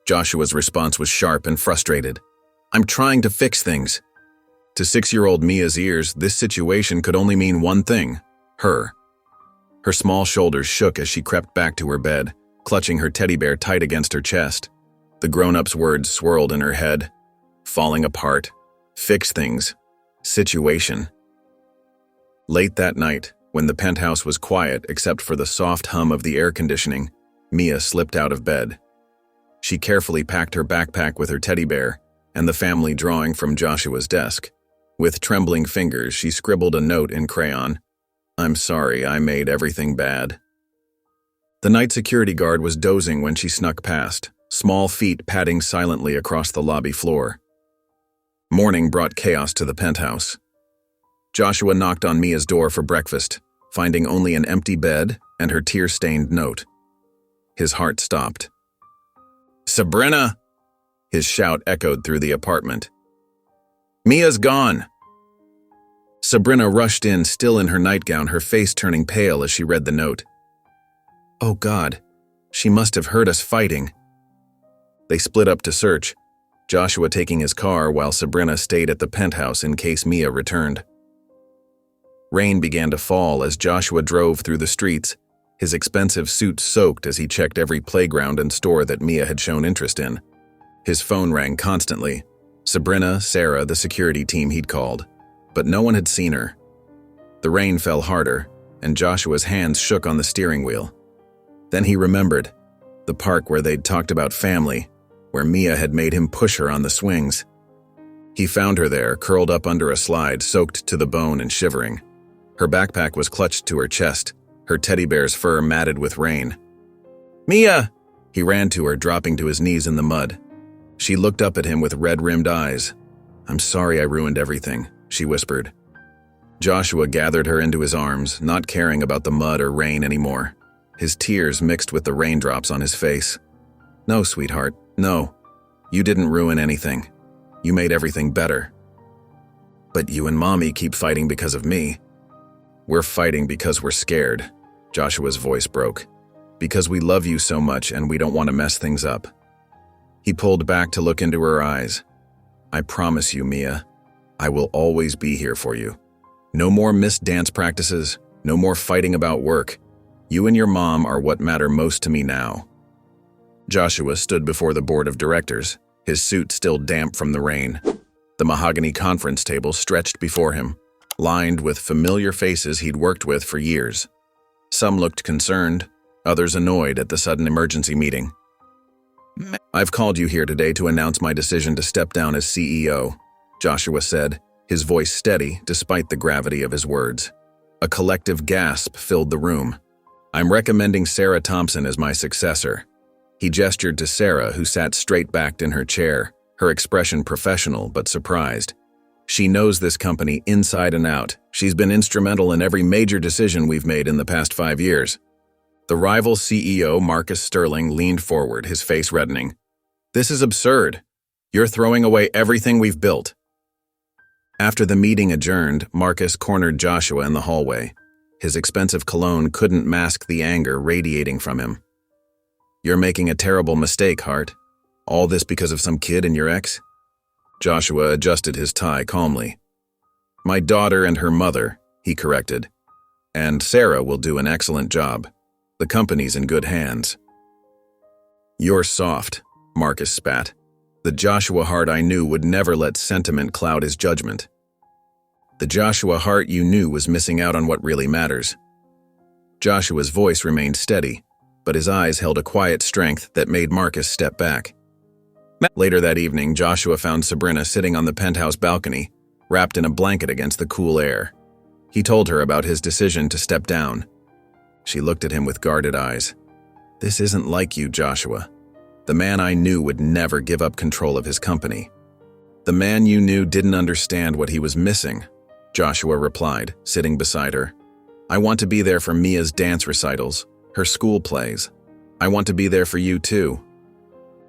Joshua's response was sharp and frustrated. "I'm trying to fix things." To 6-year-old Mia's ears, this situation could only mean one thing: her. Her small shoulders shook as she crept back to her bed, clutching her teddy bear tight against her chest. The grown-up's words swirled in her head. Falling apart. Fix things. Situation. Late that night, when the penthouse was quiet except for the soft hum of the air conditioning, Mia slipped out of bed. She carefully packed her backpack with her teddy bear and the family drawing from Joshua's desk. With trembling fingers, she scribbled a note in crayon. "I'm sorry, I made everything bad." The night security guard was dozing when she snuck past, small feet padding silently across the lobby floor. Morning brought chaos to the penthouse. Joshua knocked on Mia's door for breakfast, finding only an empty bed and her tear-stained note. His heart stopped. "Sabrina!" His shout echoed through the apartment. "Mia's gone!" Sabrina rushed in, still in her nightgown, her face turning pale as she read the note. "Oh God, she must have heard us fighting." They split up to search, Joshua taking his car while Sabrina stayed at the penthouse in case Mia returned. Rain began to fall as Joshua drove through the streets, his expensive suit soaked as he checked every playground and store that Mia had shown interest in. His phone rang constantly. Sabrina, Sarah, the security team he'd called, but no one had seen her. The rain fell harder, and Joshua's hands shook on the steering wheel. Then he remembered the park where they'd talked about family, where Mia had made him push her on the swings. He found her there, curled up under a slide, soaked to the bone and shivering. Her backpack was clutched to her chest, her teddy bear's fur matted with rain. "Mia!" He ran to her, dropping to his knees in the mud. She looked up at him with red-rimmed eyes. "I'm sorry I ruined everything," she whispered. Joshua gathered her into his arms, not caring about the mud or rain anymore. His tears mixed with the raindrops on his face. "No, sweetheart, no. You didn't ruin anything. You made everything better. But you and Mommy keep fighting because of me." "We're fighting because we're scared," Joshua's voice broke. "Because we love you so much and we don't want to mess things up." He pulled back to look into her eyes. "I promise you, Mia, I will always be here for you. No more missed dance practices, No more fighting about work. You and your mom are what matter most to me now." Joshua stood before the board of directors, his suit still damp from the rain. The mahogany conference table stretched before him, lined with familiar faces he'd worked with for years. Some looked concerned, others annoyed at the sudden emergency meeting. "I've called you here today to announce my decision to step down as CEO," Joshua said, his voice steady despite the gravity of his words. A collective gasp filled the room. "I'm recommending Sarah Thompson as my successor." He gestured to Sarah, who sat straight-backed in her chair, her expression professional but surprised. "She knows this company inside and out. She's been instrumental in every major decision we've made in the past 5 years." The rival CEO, Marcus Sterling, leaned forward, his face reddening. "This is absurd. You're throwing away everything we've built." After the meeting adjourned, Marcus cornered Joshua in the hallway. His expensive cologne couldn't mask the anger radiating from him. "You're making a terrible mistake, Hart. All this because of some kid and your ex?" Joshua adjusted his tie calmly. "My daughter and her mother," he corrected. "And Sarah will do an excellent job. The company's in good hands." "You're soft," Marcus spat. The Joshua Hart I knew would never let sentiment cloud his judgment. The Joshua Hart you knew was missing out on what really matters. Joshua's voice remained steady, but his eyes held a quiet strength that made Marcus step back. Later that evening, Joshua found Sabrina sitting on the penthouse balcony, wrapped in a blanket against the cool air. He told her about his decision to step down. She looked at him with guarded eyes. "This isn't like you, Joshua. The man I knew would never give up control of his company." "The man you knew didn't understand what he was missing," Joshua replied, sitting beside her. "I want to be there for Mia's dance recitals, her school plays. I want to be there for you too."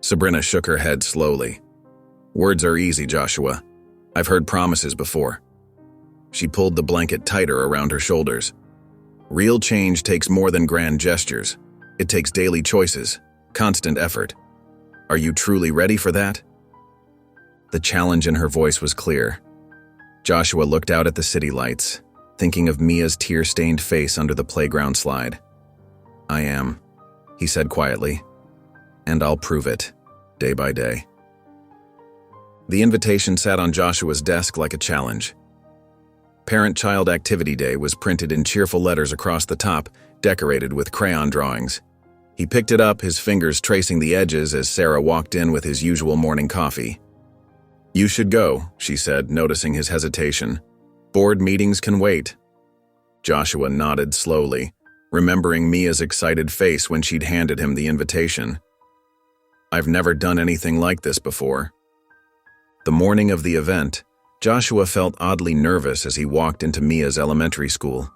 Sabrina shook her head slowly. "Words are easy, Joshua. I've heard promises before." She pulled the blanket tighter around her shoulders. "Real change takes more than grand gestures. It takes daily choices, constant effort. Are you truly ready for that?" The challenge in her voice was clear. Joshua looked out at the city lights, thinking of Mia's tear-stained face under the playground slide. "I am," he said quietly, "and I'll prove it, day by day." The invitation sat on Joshua's desk like a challenge. Parent-Child Activity Day was printed in cheerful letters across the top, decorated with crayon drawings. He picked it up, his fingers tracing the edges as Sarah walked in with his usual morning coffee. "You should go," she said, noticing his hesitation. "Board meetings can wait." Joshua nodded slowly, remembering Mia's excited face when she'd handed him the invitation. "I've never done anything like this before." The morning of the event, Joshua felt oddly nervous as he walked into Mia's elementary school.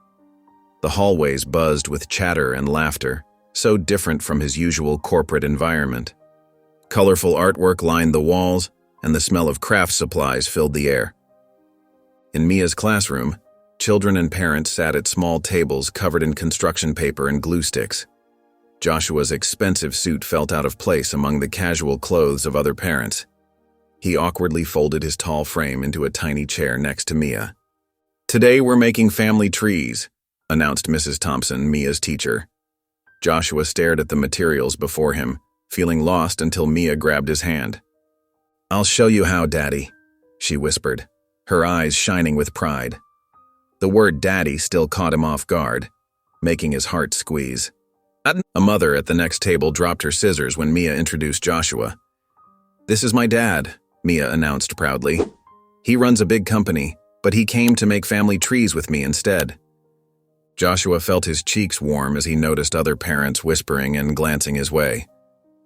The hallways buzzed with chatter and laughter, so different from his usual corporate environment. Colorful artwork lined the walls, and the smell of craft supplies filled the air. In Mia's classroom, children and parents sat at small tables covered in construction paper and glue sticks. Joshua's expensive suit felt out of place among the casual clothes of other parents. He awkwardly folded his tall frame into a tiny chair next to Mia. "Today we're making family trees," announced Mrs. Thompson, Mia's teacher. Joshua stared at the materials before him, feeling lost until Mia grabbed his hand. "I'll show you how, Daddy," she whispered, her eyes shining with pride. The word Daddy still caught him off guard, making his heart squeeze. A mother at the next table dropped her scissors when Mia introduced Joshua. "This is my dad," Mia announced proudly. "He runs a big company, but he came to make family trees with me instead." Joshua felt his cheeks warm as he noticed other parents whispering and glancing his way.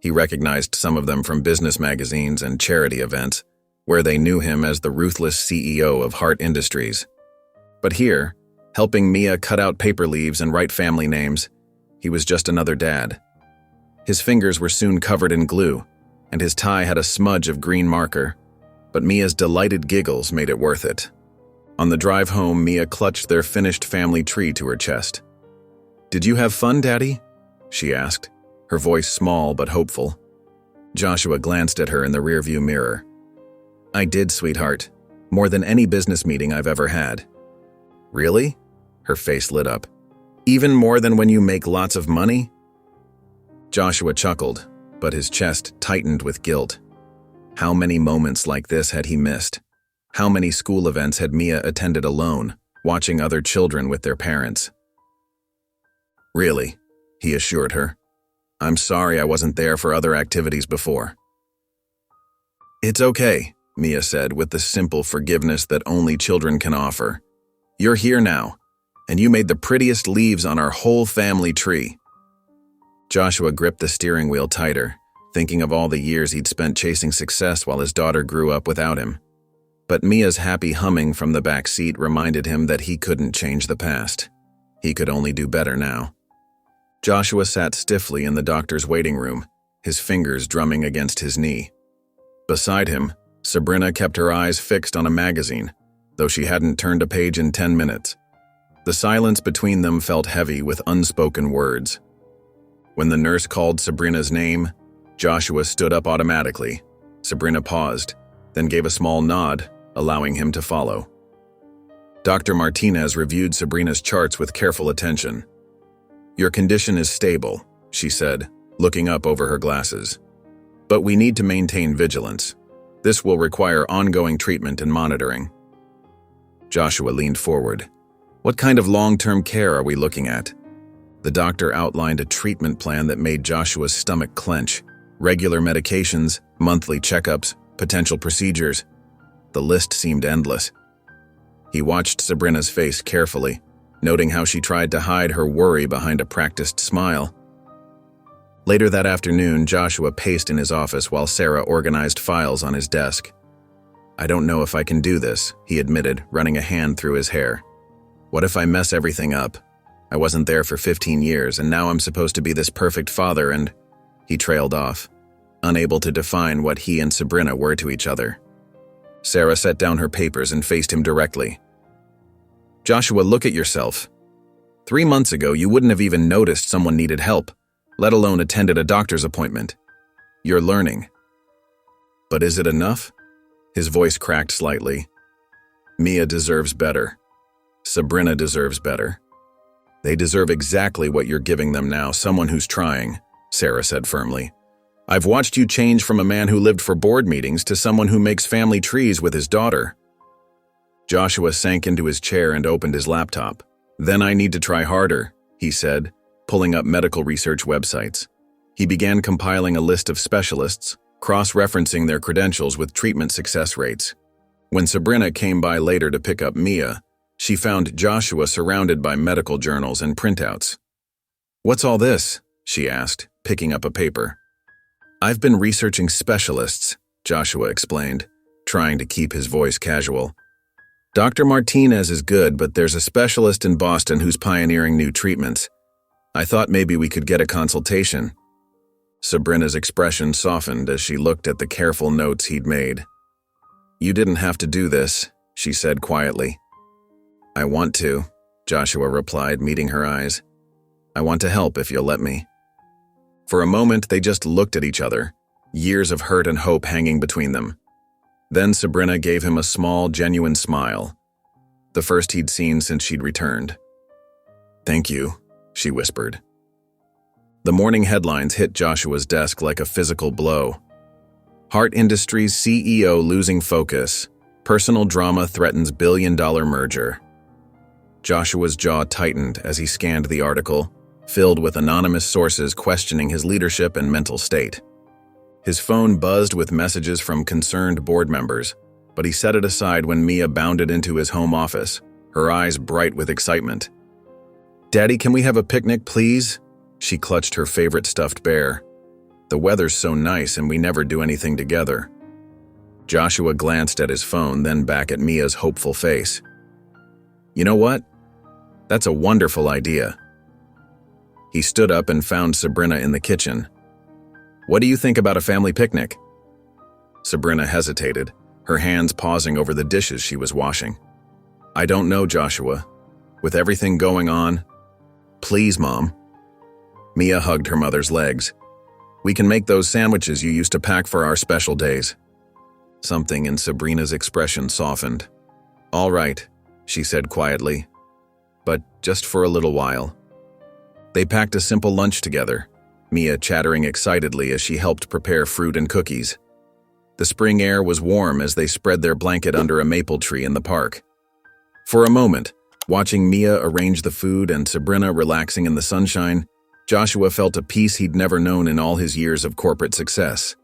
He recognized some of them from business magazines and charity events, where they knew him as the ruthless CEO of Hart Industries. But here, helping Mia cut out paper leaves and write family names, he was just another dad. His fingers were soon covered in glue, and his tie had a smudge of green marker, but Mia's delighted giggles made it worth it. On the drive home, Mia clutched their finished family tree to her chest. "Did you have fun, Daddy?" she asked, her voice small but hopeful. Joshua glanced at her in the rearview mirror. "I did, sweetheart. More than any business meeting I've ever had." "Really?" Her face lit up. Even more than when you make lots of money?" Joshua chuckled, but his chest tightened with guilt. How many moments like this had he missed? How many school events had Mia attended alone, watching other children with their parents? "Really," he assured her. "I'm sorry I wasn't there for other activities before." "It's okay," Mia said with the simple forgiveness that only children can offer. "You're here now, and you made the prettiest leaves on our whole family tree." Joshua gripped the steering wheel tighter, thinking of all the years he'd spent chasing success while his daughter grew up without him. But Mia's happy humming from the back seat reminded him that he couldn't change the past. He could only do better now. Joshua sat stiffly in the doctor's waiting room, his fingers drumming against his knee. Beside him, Sabrina kept her eyes fixed on a magazine, though she hadn't turned a page in 10 minutes. The silence between them felt heavy with unspoken words. When the nurse called Sabrina's name, Joshua stood up automatically. Sabrina paused, then gave a small nod, allowing him to follow. Dr. Martinez reviewed Sabrina's charts with careful attention. "Your condition is stable," she said, looking up over her glasses. "But we need to maintain vigilance. This will require ongoing treatment and monitoring." Joshua leaned forward. "What kind of long-term care are we looking at?" The doctor outlined a treatment plan that made Joshua's stomach clench. Regular medications, monthly checkups, potential procedures. The list seemed endless. He watched Sabrina's face carefully, noting how she tried to hide her worry behind a practiced smile. Later that afternoon, Joshua paced in his office while Sarah organized files on his desk. "I don't know if I can do this," he admitted, running a hand through his hair. "What if I mess everything up? I wasn't there for 15 years, and now I'm supposed to be this perfect father and—" He trailed off, unable to define what he and Sabrina were to each other. Sarah set down her papers and faced him directly. "Joshua, look at yourself. 3 months ago, you wouldn't have even noticed someone needed help, let alone attended a doctor's appointment. You're learning." "But is it enough?" His voice cracked slightly. "Mia deserves better. Sabrina deserves better. They deserve exactly what you're giving them now, someone who's trying," Sarah said firmly. "I've watched you change from a man who lived for board meetings to someone who makes family trees with his daughter." Joshua sank into his chair and opened his laptop. "Then I need to try harder," he said, pulling up medical research websites. He began compiling a list of specialists, cross-referencing their credentials with treatment success rates. When Sabrina came by later to pick up Mia, she found Joshua surrounded by medical journals and printouts. "What's all this?" she asked, picking up a paper. "I've been researching specialists," Joshua explained, trying to keep his voice casual. "Dr. Martinez is good, but there's a specialist in Boston who's pioneering new treatments. I thought maybe we could get a consultation." Sabrina's expression softened as she looked at the careful notes he'd made. "You didn't have to do this," she said quietly. "I want to," Joshua replied, meeting her eyes. "I want to help if you'll let me." For a moment, they just looked at each other, years of hurt and hope hanging between them. Then Sabrina gave him a small, genuine smile, the first he'd seen since she'd returned. "Thank you," she whispered. The morning headlines hit Joshua's desk like a physical blow. Heart Industries CEO losing focus. Personal drama threatens billion-dollar merger. Joshua's jaw tightened as he scanned the article, filled with anonymous sources questioning his leadership and mental state. His phone buzzed with messages from concerned board members, but he set it aside when Mia bounded into his home office, her eyes bright with excitement. "Daddy, can we have a picnic, please?" She clutched her favorite stuffed bear. "The weather's so nice and we never do anything together." Joshua glanced at his phone, then back at Mia's hopeful face. "You know what? That's a wonderful idea." He stood up and found Sabrina in the kitchen. "What do you think about a family picnic?" Sabrina hesitated, her hands pausing over the dishes she was washing. "I don't know, Joshua. With everything going on—" "Please, Mom." Mia hugged her mother's legs. "We can make those sandwiches you used to pack for our special days." Something in Sabrina's expression softened. "All right," she said quietly. "But just for a little while." They packed a simple lunch together, Mia chattering excitedly as she helped prepare fruit and cookies. The spring air was warm as they spread their blanket under a maple tree in the park. For a moment, watching Mia arrange the food and Sabrina relaxing in the sunshine, Joshua felt a peace he'd never known in all his years of corporate success.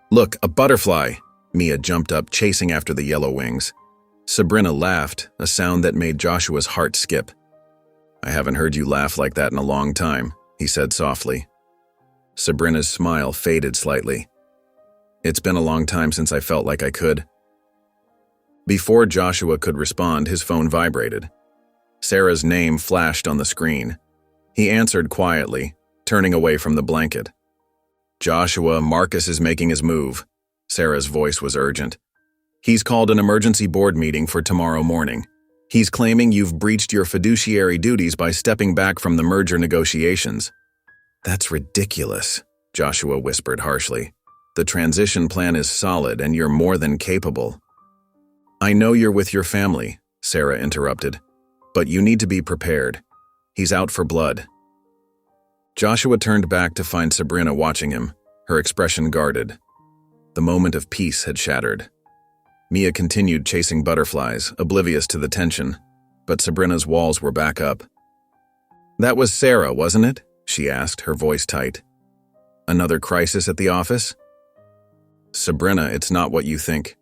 "Look, a butterfly!" Mia jumped up, chasing after the yellow wings. Sabrina laughed, a sound that made Joshua's heart skip. "I haven't heard you laugh like that in a long time," he said softly. Sabrina's smile faded slightly. "It's been a long time since I felt like I could." Before Joshua could respond, his phone vibrated. Sarah's name flashed on the screen. He answered quietly, turning away from the blanket. "Joshua, Marcus is making his move." Sarah's voice was urgent. "He's called an emergency board meeting for tomorrow morning. He's claiming you've breached your fiduciary duties by stepping back from the merger negotiations." "That's ridiculous," Joshua whispered harshly. "The transition plan is solid and you're more than capable." "I know you're with your family," Sarah interrupted, "but you need to be prepared. He's out for blood." Joshua turned back to find Sabrina watching him, her expression guarded. The moment of peace had shattered. Mia continued chasing butterflies, oblivious to the tension, but Sabrina's walls were back up. "That was Sarah, wasn't it?" she asked, her voice tight. "Another crisis at the office?" "Sabrina, it's not what you think."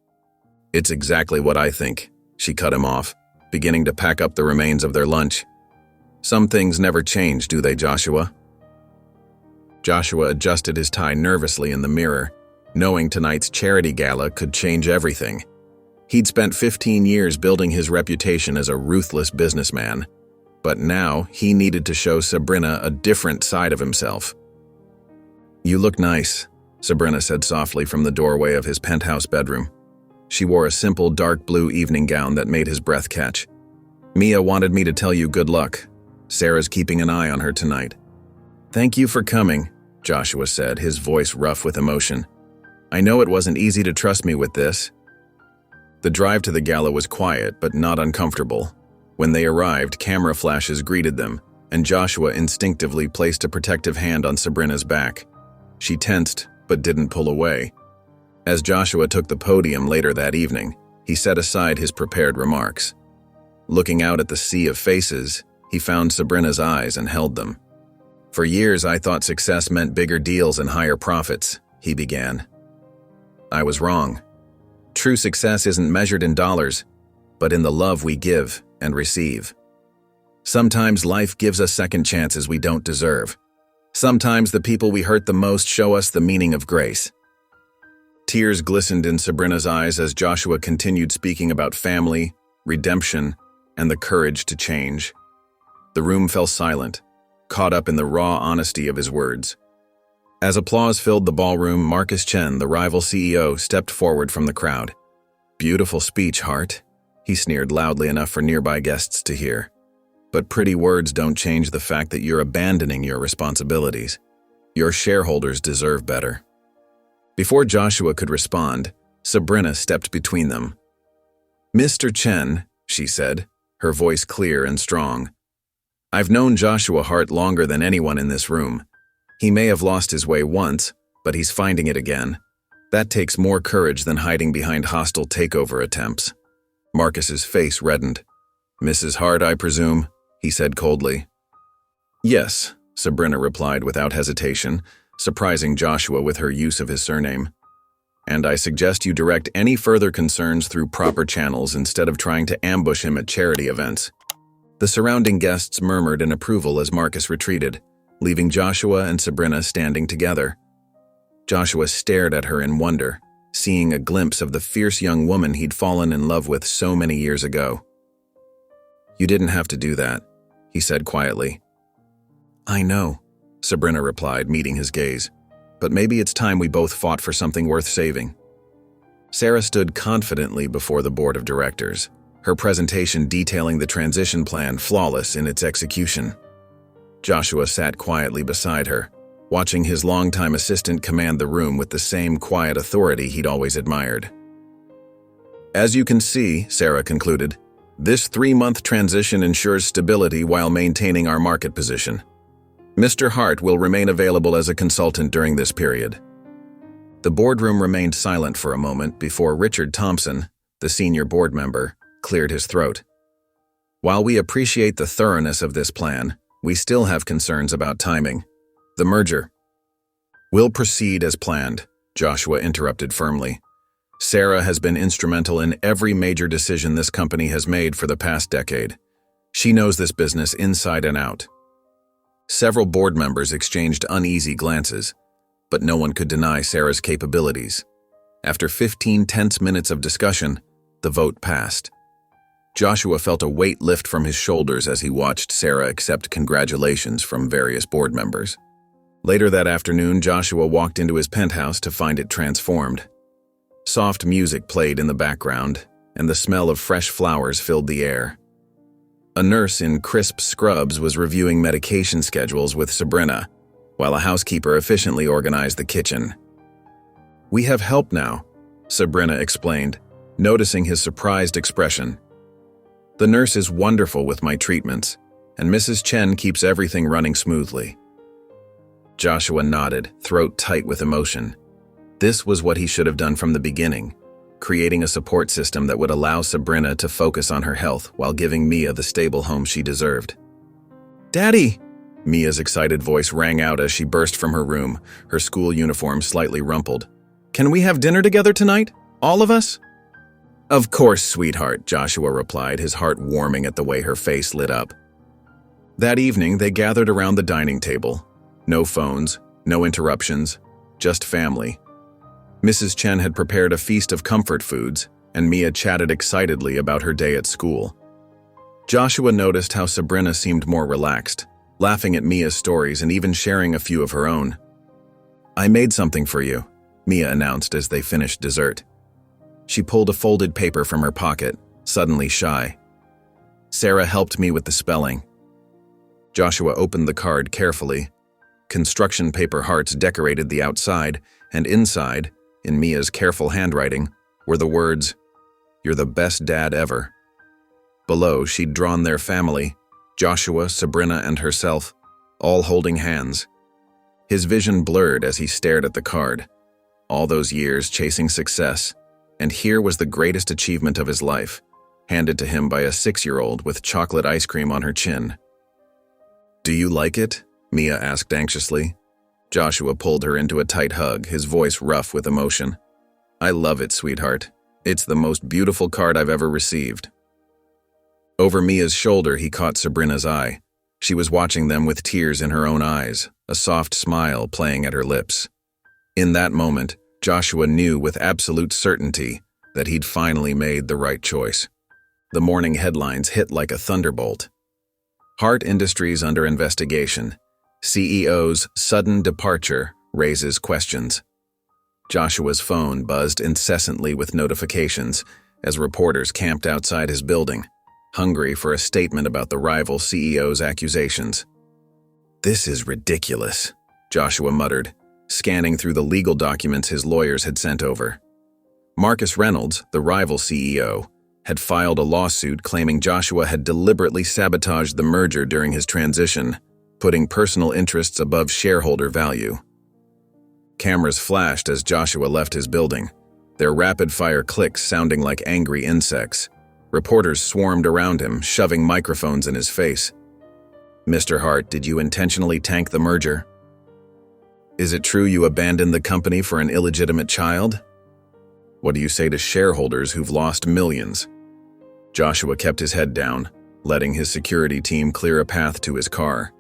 "It's exactly what I think," she cut him off, beginning to pack up the remains of their lunch. "Some things never change, do they, Joshua?" Joshua adjusted his tie nervously in the mirror, knowing tonight's charity gala could change everything. He'd spent 15 years building his reputation as a ruthless businessman, but now he needed to show Sabrina a different side of himself. "You look nice," Sabrina said softly from the doorway of his penthouse bedroom. She wore a simple dark blue evening gown that made his breath catch. "Mia wanted me to tell you good luck. Sarah's keeping an eye on her tonight." "Thank you for coming," Joshua said, his voice rough with emotion. "I know it wasn't easy to trust me with this." The drive to the gala was quiet but not uncomfortable. When they arrived, camera flashes greeted them, and Joshua instinctively placed a protective hand on Sabrina's back. She tensed but didn't pull away. As Joshua took the podium later that evening, he set aside his prepared remarks. Looking out at the sea of faces, he found Sabrina's eyes and held them. "For years I thought success meant bigger deals and higher profits," he began. "I was wrong. True success isn't measured in dollars, but in the love we give and receive. Sometimes life gives us second chances we don't deserve. Sometimes the people we hurt the most show us the meaning of grace." Tears glistened in Sabrina's eyes as Joshua continued speaking about family, redemption, and the courage to change. The room fell silent, caught up in the raw honesty of his words. As applause filled the ballroom, Marcus Chen, the rival CEO, stepped forward from the crowd. "Beautiful speech, Hart," he sneered loudly enough for nearby guests to hear. "But pretty words don't change the fact that you're abandoning your responsibilities. Your shareholders deserve better." Before Joshua could respond, Sabrina stepped between them. "Mr. Chen," she said, her voice clear and strong. "I've known Joshua Hart longer than anyone in this room. He may have lost his way once, but he's finding it again. That takes more courage than hiding behind hostile takeover attempts." Marcus's face reddened. "Mrs. Hart, I presume?" he said coldly. "Yes," Sabrina replied without hesitation, surprising Joshua with her use of his surname. "And I suggest you direct any further concerns through proper channels instead of trying to ambush him at charity events." The surrounding guests murmured in approval as Marcus retreated, leaving Joshua and Sabrina standing together. Joshua stared at her in wonder, seeing a glimpse of the fierce young woman he'd fallen in love with so many years ago. "You didn't have to do that," he said quietly. "I know," Sabrina replied, meeting his gaze. "But maybe it's time we both fought for something worth saving." Sarah stood confidently before the board of directors, her presentation detailing the transition plan flawless in its execution. Joshua sat quietly beside her, watching his longtime assistant command the room with the same quiet authority he'd always admired. "As you can see," Sarah concluded, "this 3-month transition ensures stability while maintaining our market position. Mr. Hart will remain available as a consultant during this period. The boardroom remained silent for a moment before Richard Thompson, the senior board member, cleared his throat. While we appreciate the thoroughness of this plan, we still have concerns about timing. The merger will proceed as planned, Joshua interrupted firmly. Sarah has been instrumental in every major decision this company has made for the past decade. She knows this business inside and out. Several board members exchanged uneasy glances, but no one could deny Sarah's capabilities. After 15 tense minutes of discussion, the vote passed. Joshua felt a weight lift from his shoulders as he watched Sarah accept congratulations from various board members. Later that afternoon, Joshua walked into his penthouse to find it transformed. Soft music played in the background, and the smell of fresh flowers filled the air. A nurse in crisp scrubs was reviewing medication schedules with Sabrina, while a housekeeper efficiently organized the kitchen. "We have help now," Sabrina explained, noticing his surprised expression. "The nurse is wonderful with my treatments, and Mrs. Chen keeps everything running smoothly." Joshua nodded, throat tight with emotion. This was what he should have done from the beginning, creating a support system that would allow Sabrina to focus on her health while giving Mia the stable home she deserved. "Daddy!" Mia's excited voice rang out as she burst from her room, her school uniform slightly rumpled. "Can we have dinner together tonight? All of us?" "Of course, sweetheart," Joshua replied, his heart warming at the way her face lit up. That evening, they gathered around the dining table. No phones, no interruptions, just family. Mrs. Chen had prepared a feast of comfort foods, and Mia chatted excitedly about her day at school. Joshua noticed how Sabrina seemed more relaxed, laughing at Mia's stories and even sharing a few of her own. "I made something for you," Mia announced as they finished dessert. She pulled a folded paper from her pocket, suddenly shy. "Sarah helped me with the spelling." Joshua opened the card carefully. Construction paper hearts decorated the outside, and inside, in Mia's careful handwriting, were the words, "You're the best dad ever." Below, she'd drawn their family, Joshua, Sabrina, and herself, all holding hands. His vision blurred as he stared at the card. All those years chasing success, and here was the greatest achievement of his life, handed to him by a 6-year-old with chocolate ice cream on her chin. "Do you like it?" Mia asked anxiously. Joshua pulled her into a tight hug, his voice rough with emotion. "I love it, sweetheart. It's the most beautiful card I've ever received." Over Mia's shoulder, he caught Sabrina's eye. She was watching them with tears in her own eyes, a soft smile playing at her lips. In that moment, Joshua knew with absolute certainty that he'd finally made the right choice. The morning headlines hit like a thunderbolt. Hart Industries under investigation. CEO's sudden departure raises questions. Joshua's phone buzzed incessantly with notifications as reporters camped outside his building, hungry for a statement about the rival CEO's accusations. "This is ridiculous," Joshua muttered, scanning through the legal documents his lawyers had sent over. Marcus Reynolds, the rival CEO, had filed a lawsuit claiming Joshua had deliberately sabotaged the merger during his transition, putting personal interests above shareholder value. Cameras flashed as Joshua left his building, their rapid-fire clicks sounding like angry insects. Reporters swarmed around him, shoving microphones in his face. "Mr. Hart, did you intentionally tank the merger? Is it true you abandoned the company for an illegitimate child? What do you say to shareholders who've lost millions?" Joshua kept his head down, letting his security team clear a path to his car.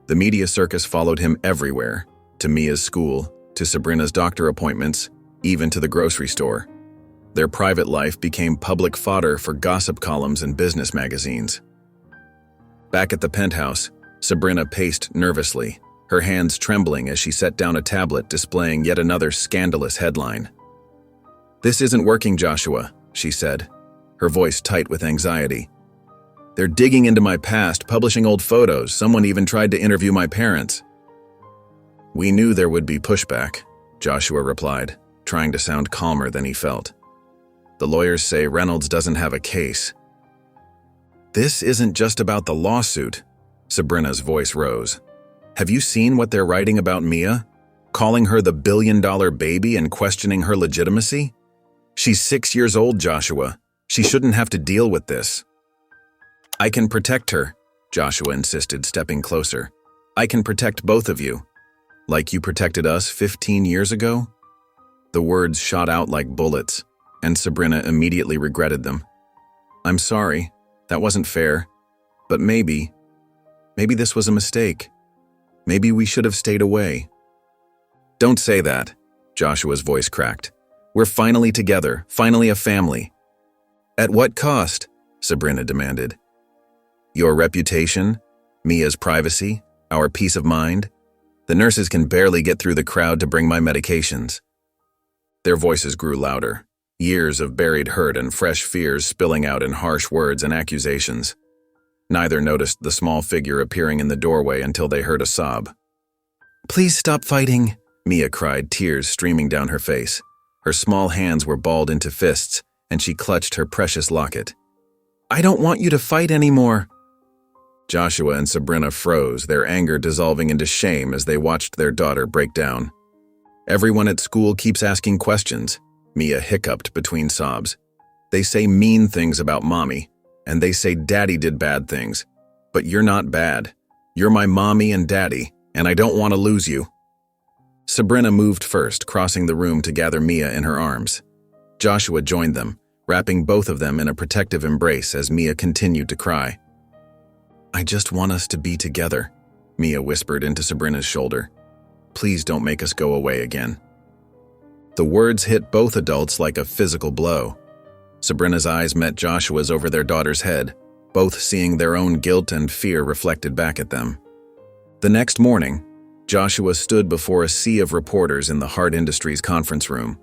The media circus followed him everywhere, to Mia's school, to Sabrina's doctor appointments, even to the grocery store. Their private life became public fodder for gossip columns and business magazines. Back at the penthouse, Sabrina paced nervously, her hands trembling as she set down a tablet displaying yet another scandalous headline. "This isn't working, Joshua," she said, her voice tight with anxiety. "They're digging into my past, publishing old photos. Someone even tried to interview my parents." "We knew there would be pushback," Joshua replied, trying to sound calmer than he felt. "The lawyers say Reynolds doesn't have a case." "This isn't just about the lawsuit," Sabrina's voice rose. Have you seen what they're writing about Mia? Calling her the billion-dollar baby and questioning her legitimacy? She's 6 years old, Joshua. She shouldn't have to deal with this. I can protect her, Joshua insisted, stepping closer. I can protect both of you. Like you protected us 15 years ago? The words shot out like bullets, and Sabrina immediately regretted them. I'm sorry, that wasn't fair, but maybe this was a mistake. Maybe we should have stayed away. Don't say that, Joshua's voice cracked. We're finally together, finally a family. At what cost? Sabrina demanded. Your reputation, Mia's privacy, our peace of mind. The nurses can barely get through the crowd to bring my medications. Their voices grew louder, years of buried hurt and fresh fears spilling out in harsh words and accusations. Neither noticed the small figure appearing in the doorway until they heard a sob. Please stop fighting, Mia cried, tears streaming down her face. Her small hands were balled into fists, and she clutched her precious locket. I don't want you to fight anymore. Joshua and Sabrina froze, their anger dissolving into shame as they watched their daughter break down. Everyone at school keeps asking questions, Mia hiccuped between sobs. They say mean things about Mommy, and they say Daddy did bad things. But you're not bad. You're my Mommy and Daddy, and I don't want to lose you. Sabrina moved first, crossing the room to gather Mia in her arms. Joshua joined them, wrapping both of them in a protective embrace as Mia continued to cry. I just want us to be together, Mia whispered into Sabrina's shoulder. Please don't make us go away again. The words hit both adults like a physical blow. Sabrina's eyes met Joshua's over their daughter's head, both seeing their own guilt and fear reflected back at them. The next morning, Joshua stood before a sea of reporters in the Hart Industries conference room.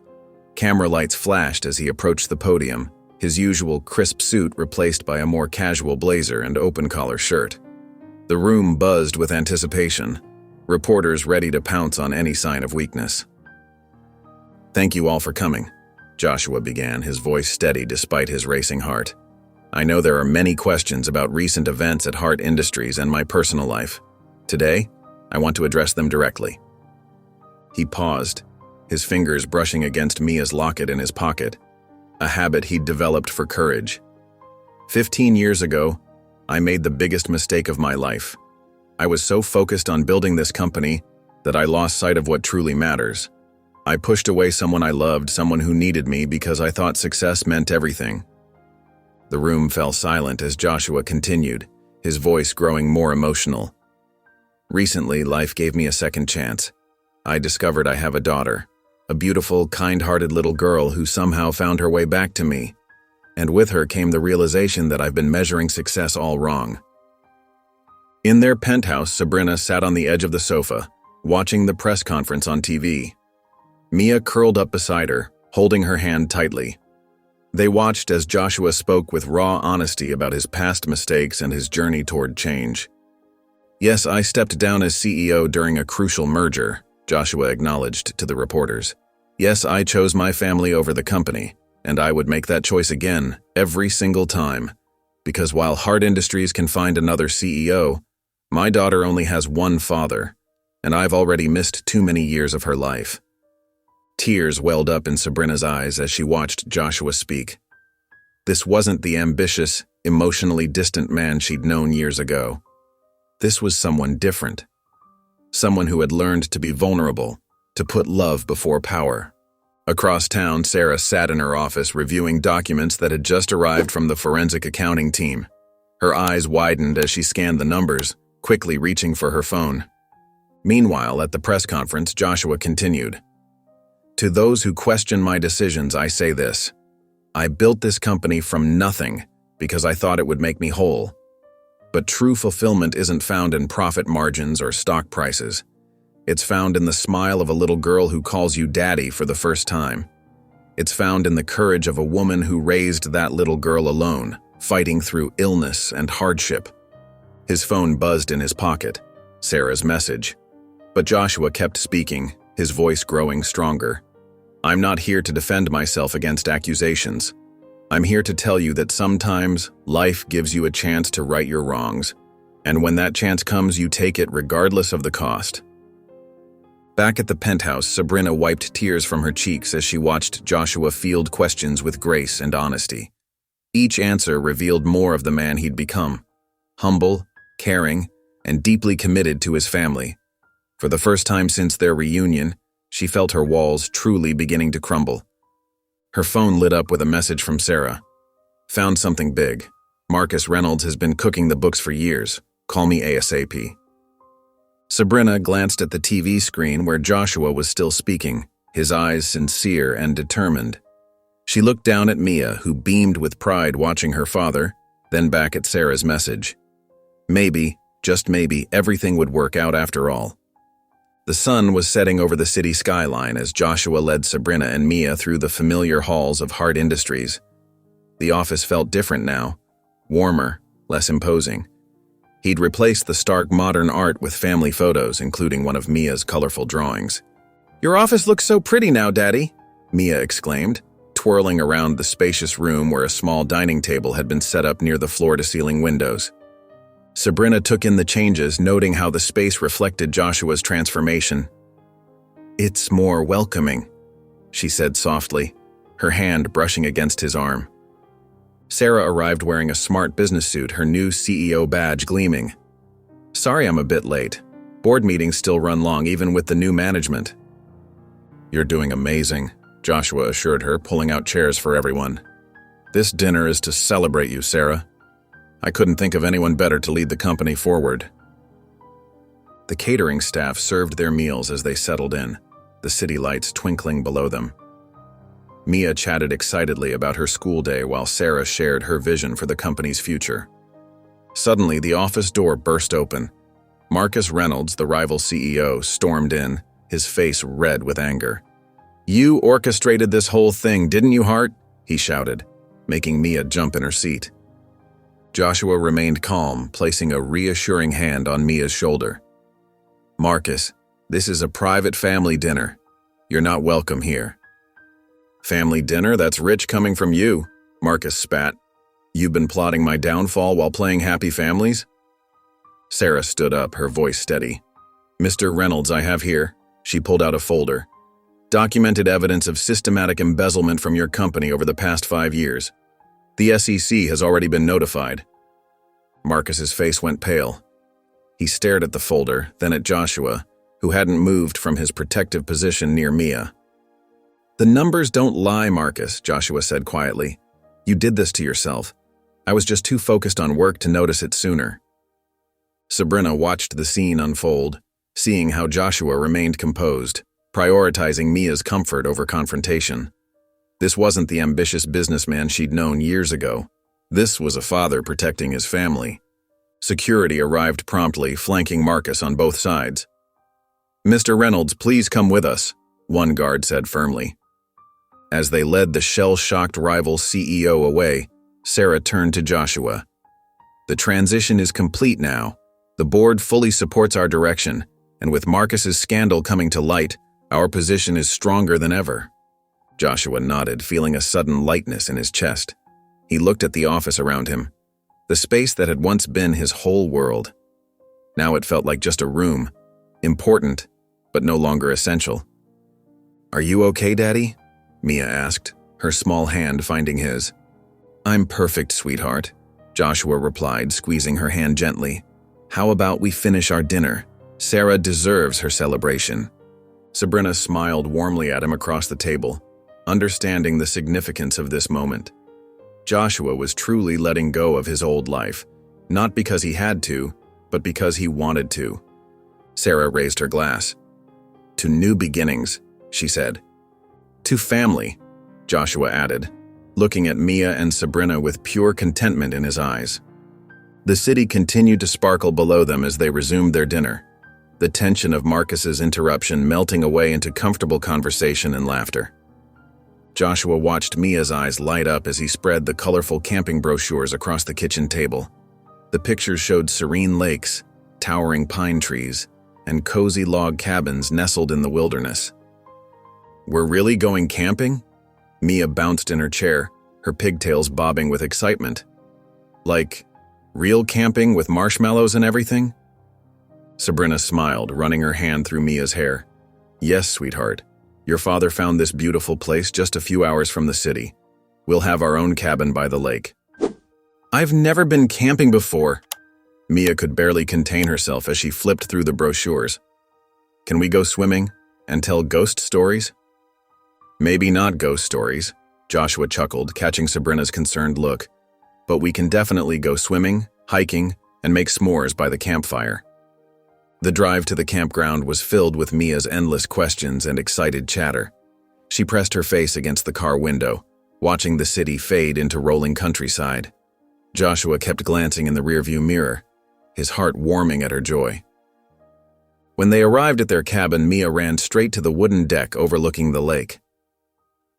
Camera lights flashed as he approached the podium, his usual crisp suit replaced by a more casual blazer and open-collar shirt. The room buzzed with anticipation, reporters ready to pounce on any sign of weakness. Thank you all for coming, Joshua began, his voice steady despite his racing heart. I know there are many questions about recent events at Hart Industries and my personal life. Today, I want to address them directly. He paused, his fingers brushing against Mia's locket in his pocket, a habit he'd developed for courage. 15 years ago, I made the biggest mistake of my life. I was so focused on building this company that I lost sight of what truly matters. I pushed away someone I loved, someone who needed me because I thought success meant everything. The room fell silent as Joshua continued, his voice growing more emotional. Recently, life gave me a second chance. I discovered I have a daughter, a beautiful, kind-hearted little girl who somehow found her way back to me. And with her came the realization that I've been measuring success all wrong. In their penthouse, Sabrina sat on the edge of the sofa, watching the press conference on TV. Mia curled up beside her, holding her hand tightly. They watched as Joshua spoke with raw honesty about his past mistakes and his journey toward change. Yes, I stepped down as CEO during a crucial merger, Joshua acknowledged to the reporters. Yes, I chose my family over the company, and I would make that choice again, every single time. Because while Hart Industries can find another CEO, my daughter only has one father, and I've already missed too many years of her life. Tears welled up in Sabrina's eyes as she watched Joshua speak. This wasn't the ambitious, emotionally distant man she'd known years ago. This was someone different. Someone who had learned to be vulnerable, to put love before power. Across town, Sarah sat in her office reviewing documents that had just arrived from the forensic accounting team. Her eyes widened as she scanned the numbers, quickly reaching for her phone. Meanwhile, at the press conference, Joshua continued. To those who question my decisions, I say this. I built this company from nothing because I thought it would make me whole. But true fulfillment isn't found in profit margins or stock prices. It's found in the smile of a little girl who calls you daddy for the first time. It's found in the courage of a woman who raised that little girl alone, fighting through illness and hardship. His phone buzzed in his pocket, Sarah's message. But Joshua kept speaking, his voice growing stronger. I'm not here to defend myself against accusations. I'm here to tell you that sometimes life gives you a chance to right your wrongs. And when that chance comes, you take it regardless of the cost. Back at the penthouse, Sabrina wiped tears from her cheeks as she watched Joshua field questions with grace and honesty. Each answer revealed more of the man he'd become: humble, caring, and deeply committed to his family. For the first time since their reunion, she felt her walls truly beginning to crumble. Her phone lit up with a message from Sarah. "Found something big. Marcus Reynolds has been cooking the books for years. Call me ASAP." Sabrina glanced at the TV screen where Joshua was still speaking, his eyes sincere and determined. She looked down at Mia, who beamed with pride watching her father, then back at Sarah's message. Maybe, just maybe, everything would work out after all. The sun was setting over the city skyline as Joshua led Sabrina and Mia through the familiar halls of Hart Industries. The office felt different now, warmer, less imposing. He'd replaced the stark modern art with family photos, including one of Mia's colorful drawings. "Your office looks so pretty now, Daddy," Mia exclaimed, twirling around the spacious room where a small dining table had been set up near the floor-to-ceiling windows. Sabrina took in the changes, noting how the space reflected Joshua's transformation. "It's more welcoming," she said softly, her hand brushing against his arm. Sarah arrived wearing a smart business suit, her new CEO badge gleaming. "Sorry I'm a bit late. Board meetings still run long, even with the new management." "You're doing amazing," Joshua assured her, pulling out chairs for everyone. "This dinner is to celebrate you, Sarah. I couldn't think of anyone better to lead the company forward." The catering staff served their meals as they settled in, the city lights twinkling below them. Mia chatted excitedly about her school day while Sarah shared her vision for the company's future. Suddenly, the office door burst open. Marcus Reynolds, the rival CEO, stormed in, his face red with anger. "You orchestrated this whole thing, didn't you, Hart?" he shouted, making Mia jump in her seat. Joshua remained calm, placing a reassuring hand on Mia's shoulder. "Marcus, this is a private family dinner. You're not welcome here." "Family dinner? That's rich coming from you," Marcus spat. "You've been plotting my downfall while playing happy families?" Sarah stood up, her voice steady. "Mr. Reynolds, I have here," she pulled out a folder, "documented evidence of systematic embezzlement from your company over the past 5 years. The SEC has already been notified." Marcus's face went pale. He stared at the folder, then at Joshua, who hadn't moved from his protective position near Mia. "The numbers don't lie, Marcus," Joshua said quietly. "You did this to yourself. I was just too focused on work to notice it sooner." Sabrina watched the scene unfold, seeing how Joshua remained composed, prioritizing Mia's comfort over confrontation. This wasn't the ambitious businessman she'd known years ago. This was a father protecting his family. Security arrived promptly, flanking Marcus on both sides. "Mr. Reynolds, please come with us," one guard said firmly. As they led the shell-shocked rival CEO away, Sarah turned to Joshua. "The transition is complete now. The board fully supports our direction, and with Marcus's scandal coming to light, our position is stronger than ever." Joshua nodded, feeling a sudden lightness in his chest. He looked at the office around him, the space that had once been his whole world. Now it felt like just a room, important, but no longer essential. "Are you okay, Daddy?" Mia asked, her small hand finding his. "I'm perfect, sweetheart," Joshua replied, squeezing her hand gently. "How about we finish our dinner? Sarah deserves her celebration." Sabrina smiled warmly at him across the table, understanding the significance of this moment. Joshua was truly letting go of his old life, not because he had to, but because he wanted to. Sarah raised her glass. "To new beginnings," she said. "To family," Joshua added, looking at Mia and Sabrina with pure contentment in his eyes. The city continued to sparkle below them as they resumed their dinner, the tension of Marcus's interruption melting away into comfortable conversation and laughter. Joshua watched Mia's eyes light up as he spread the colorful camping brochures across the kitchen table. The pictures showed serene lakes, towering pine trees, and cozy log cabins nestled in the wilderness. "We're really going camping?" Mia bounced in her chair, her pigtails bobbing with excitement. "Like, Real camping with marshmallows and everything? Sabrina smiled, running her hand through Mia's hair. Yes, sweetheart. Your father found this beautiful place just a few hours from the city. We'll have our own cabin by the lake. I've never been camping before. Mia could barely contain herself as she flipped through the brochures. Can we go swimming and tell ghost stories? Maybe not ghost stories, Joshua chuckled, catching Sabrina's concerned look. But we can definitely go swimming, hiking, and make s'mores by the campfire. The drive to the campground was filled with Mia's endless questions and excited chatter. She pressed her face against the car window, watching the city fade into rolling countryside. Joshua kept glancing in the rearview mirror, his heart warming at her joy. When they arrived at their cabin, Mia ran straight to the wooden deck overlooking the lake.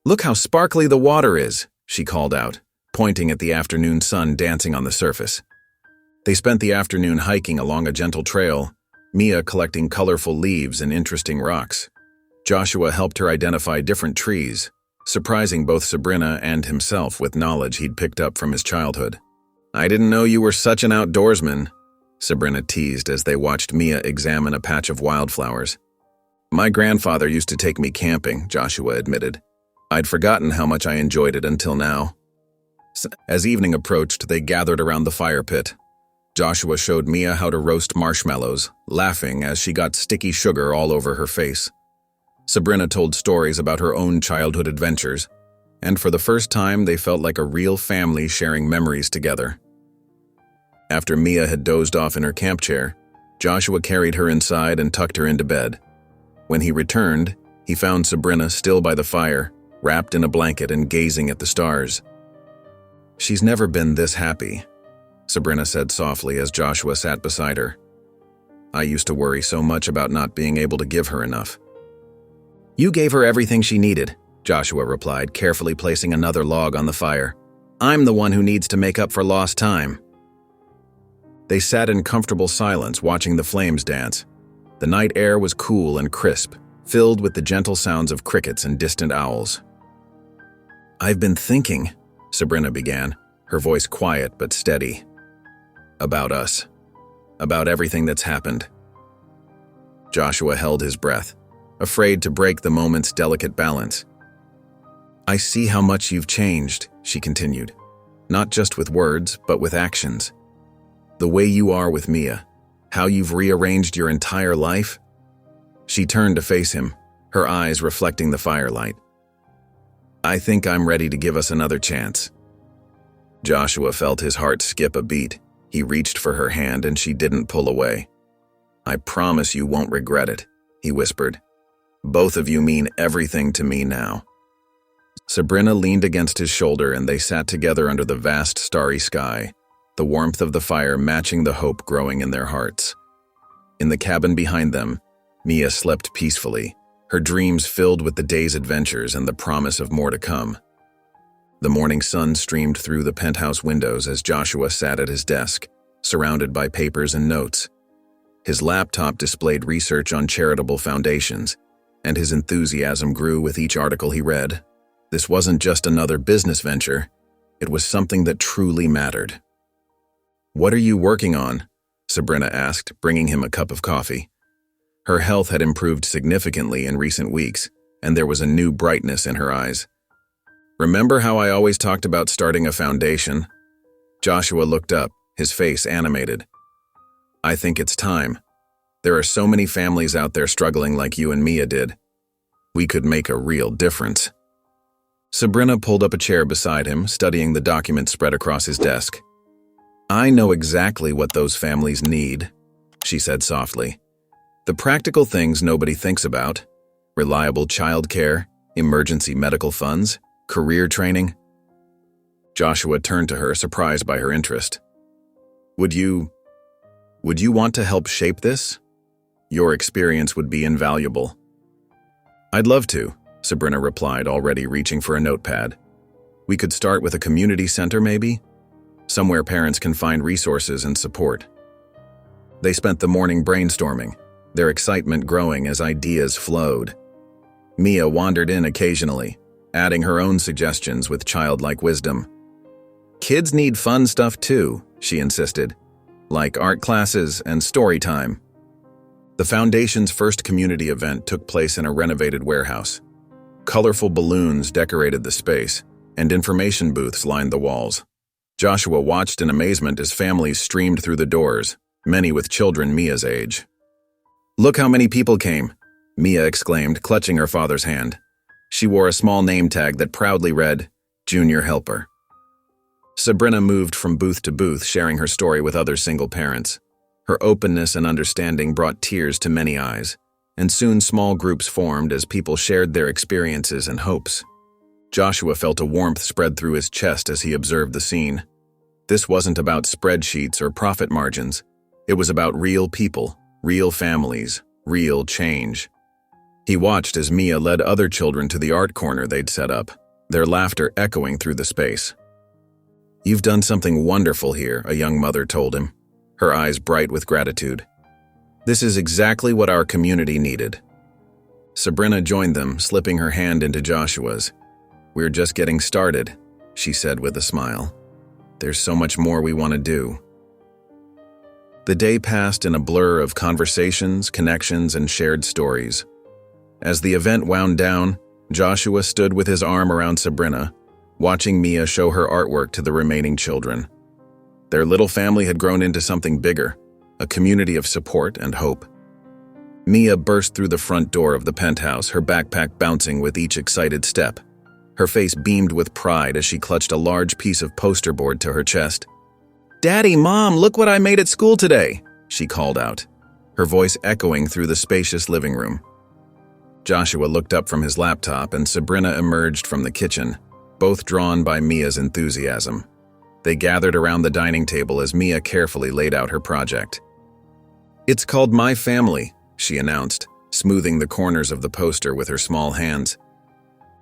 Look how sparkly the water is, she called out, pointing at the afternoon sun dancing on the surface. They spent the afternoon hiking along a gentle trail, Mia collecting colorful leaves and interesting rocks. Joshua helped her identify different trees, surprising both Sabrina and himself with knowledge he'd picked up from his childhood. I didn't know you were such an outdoorsman, Sabrina teased as they watched Mia examine a patch of wildflowers. My grandfather used to take me camping, Joshua admitted. I'd forgotten how much I enjoyed it until now. As evening approached, they gathered around the fire pit. Joshua showed Mia how to roast marshmallows, laughing as she got sticky sugar all over her face. Sabrina told stories about her own childhood adventures, and for the first time they felt like a real family sharing memories together. After Mia had dozed off in her camp chair, Joshua carried her inside and tucked her into bed. When he returned, he found Sabrina still by the fire, wrapped in a blanket and gazing at the stars. She's never been this happy, Sabrina said softly as Joshua sat beside her. I used to worry so much about not being able to give her enough. You gave her everything she needed, Joshua replied, carefully placing another log on the fire. I'm the one who needs to make up for lost time. They sat in comfortable silence, watching the flames dance. The night air was cool and crisp, filled with the gentle sounds of crickets and distant owls. I've been thinking, Sabrina began, her voice quiet but steady. About us. About everything that's happened. Joshua held his breath, afraid to break the moment's delicate balance. I see how much you've changed, she continued, not just with words, but with actions. The way you are with Mia, how you've rearranged your entire life. She turned to face him, her eyes reflecting the firelight. I think I'm ready to give us another chance. Joshua felt his heart skip a beat. He reached for her hand and she didn't pull away. I promise you won't regret it, he whispered. Both of you mean everything to me now. Sabrina leaned against his shoulder and they sat together under the vast starry sky, the warmth of the fire matching the hope growing in their hearts. In the cabin behind them, Mia slept peacefully, her dreams filled with the day's adventures and the promise of more to come. The morning sun streamed through the penthouse windows as Joshua sat at his desk, surrounded by papers and notes. His laptop displayed research on charitable foundations, and his enthusiasm grew with each article he read. This wasn't just another business venture, it was something that truly mattered. What are you working on? Sabrina asked, bringing him a cup of coffee. Her health had improved significantly in recent weeks, and there was a new brightness in her eyes. Remember how I always talked about starting a foundation? Joshua looked up, his face animated. I think it's time. There are so many families out there struggling like you and Mia did. We could make a real difference. Sabrina pulled up a chair beside him, studying the document spread across his desk. I know exactly what those families need, she said softly. The practical things nobody thinks about. Reliable childcare, emergency medical funds, career training. Joshua turned to her, surprised by her interest. Would you want to help shape this? Your experience would be invaluable. I'd love to, Sabrina replied, already reaching for a notepad. We could start with a community center, maybe? Somewhere parents can find resources and support. They spent the morning brainstorming, their excitement growing as ideas flowed. Mia wandered in occasionally, adding her own suggestions with childlike wisdom. Kids need fun stuff too, she insisted, like art classes and story time. The Foundation's first community event took place in a renovated warehouse. Colorful balloons decorated the space, and information booths lined the walls. Joshua watched in amazement as families streamed through the doors, many with children Mia's age. "Look how many people came," Mia exclaimed, clutching her father's hand. She wore a small name tag that proudly read, "Junior Helper." Sabrina moved from booth to booth, sharing her story with other single parents. Her openness and understanding brought tears to many eyes, and soon small groups formed as people shared their experiences and hopes. Joshua felt a warmth spread through his chest as he observed the scene. This wasn't about spreadsheets or profit margins. It was about real people, real families, real change. He watched as Mia led other children to the art corner they'd set up, their laughter echoing through the space. "You've done something wonderful here," a young mother told him, her eyes bright with gratitude. "This is exactly what our community needed." Sabrina joined them, slipping her hand into Joshua's. "We're just getting started," she said with a smile. "There's so much more we want to do." The day passed in a blur of conversations, connections, and shared stories. As the event wound down, Joshua stood with his arm around Sabrina, watching Mia show her artwork to the remaining children. Their little family had grown into something bigger, a community of support and hope. Mia burst through the front door of the penthouse, her backpack bouncing with each excited step. Her face beamed with pride as she clutched a large piece of poster board to her chest. "Daddy, Mom, look what I made at school today," she called out, her voice echoing through the spacious living room. Joshua looked up from his laptop and Sabrina emerged from the kitchen, both drawn by Mia's enthusiasm. They gathered around the dining table as Mia carefully laid out her project. "It's called My Family," she announced, smoothing the corners of the poster with her small hands.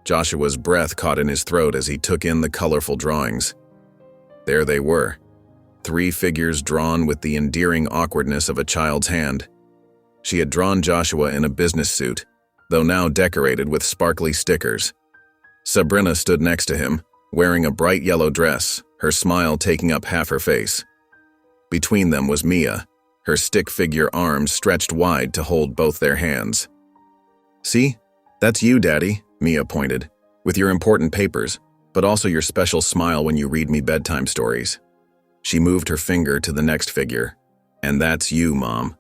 Joshua's breath caught in his throat as he took in the colorful drawings. There they were, 3 figures drawn with the endearing awkwardness of a child's hand. She had drawn Joshua in a business suit, though now decorated with sparkly stickers. Sabrina stood next to him, wearing a bright yellow dress, her smile taking up half her face. Between them was Mia, her stick figure arms stretched wide to hold both their hands. "See? That's you, Daddy," Mia pointed, "with your important papers, but also your special smile when you read me bedtime stories." She moved her finger to the next figure. "And that's you, Mom,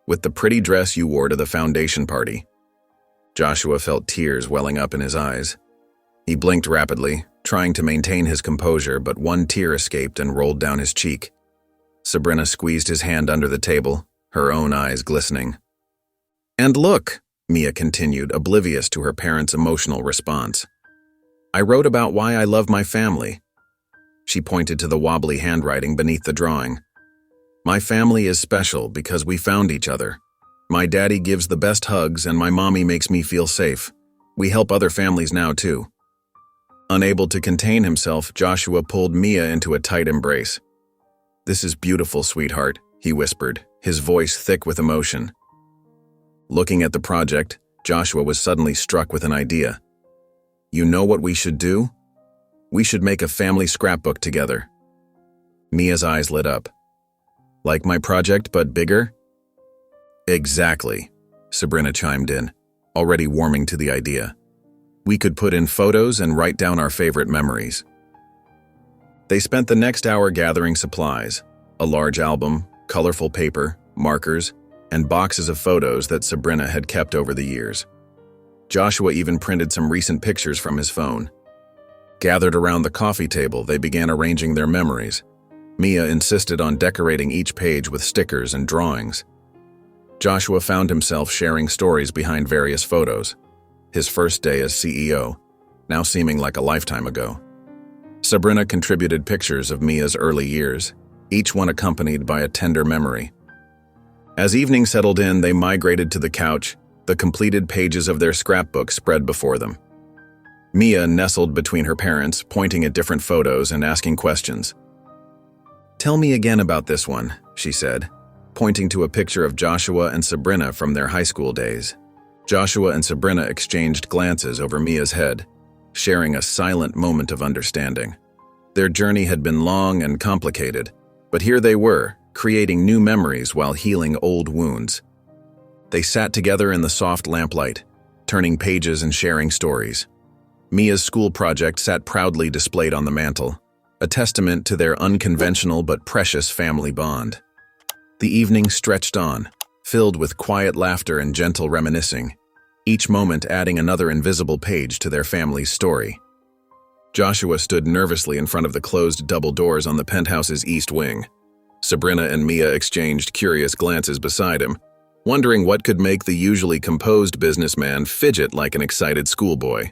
with the pretty dress you wore to the foundation party." Joshua felt tears welling up in his eyes. He blinked rapidly, trying to maintain his composure, but one tear escaped and rolled down his cheek. Sabrina squeezed his hand under the table, her own eyes glistening. "And look," Mia continued, oblivious to her parents' emotional response. "I wrote about why I love my family." She pointed to the wobbly handwriting beneath the drawing. "My family is special because we found each other. My daddy gives the best hugs and my mommy makes me feel safe. We help other families now too." Unable to contain himself, Joshua pulled Mia into a tight embrace. "This is beautiful, sweetheart," he whispered, his voice thick with emotion. Looking at the project, Joshua was suddenly struck with an idea. "You know what we should do? We should make a family scrapbook together." Mia's eyes lit up. "Like my project, but bigger?" "Exactly," Sabrina chimed in, already warming to the idea. "We could put in photos and write down our favorite memories." They spent the next hour gathering supplies, a large album, colorful paper, markers, and boxes of photos that Sabrina had kept over the years. Joshua even printed some recent pictures from his phone. Gathered around the coffee table, they began arranging their memories. Mia insisted on decorating each page with stickers and drawings. Joshua found himself sharing stories behind various photos. His first day as CEO, now seeming like a lifetime ago. Sabrina contributed pictures of Mia's early years, each one accompanied by a tender memory. As evening settled in, they migrated to the couch, the completed pages of their scrapbook spread before them. Mia nestled between her parents, pointing at different photos and asking questions. "Tell me again about this one," she said, pointing to a picture of Joshua and Sabrina from their high school days. Joshua and Sabrina exchanged glances over Mia's head, sharing a silent moment of understanding. Their journey had been long and complicated, but here they were, creating new memories while healing old wounds. They sat together in the soft lamplight, turning pages and sharing stories. Mia's school project sat proudly displayed on the mantel, a testament to their unconventional but precious family bond. The evening stretched on, filled with quiet laughter and gentle reminiscing, each moment adding another invisible page to their family's story. Joshua stood nervously in front of the closed double doors on the penthouse's east wing. Sabrina and Mia exchanged curious glances beside him, wondering what could make the usually composed businessman fidget like an excited schoolboy.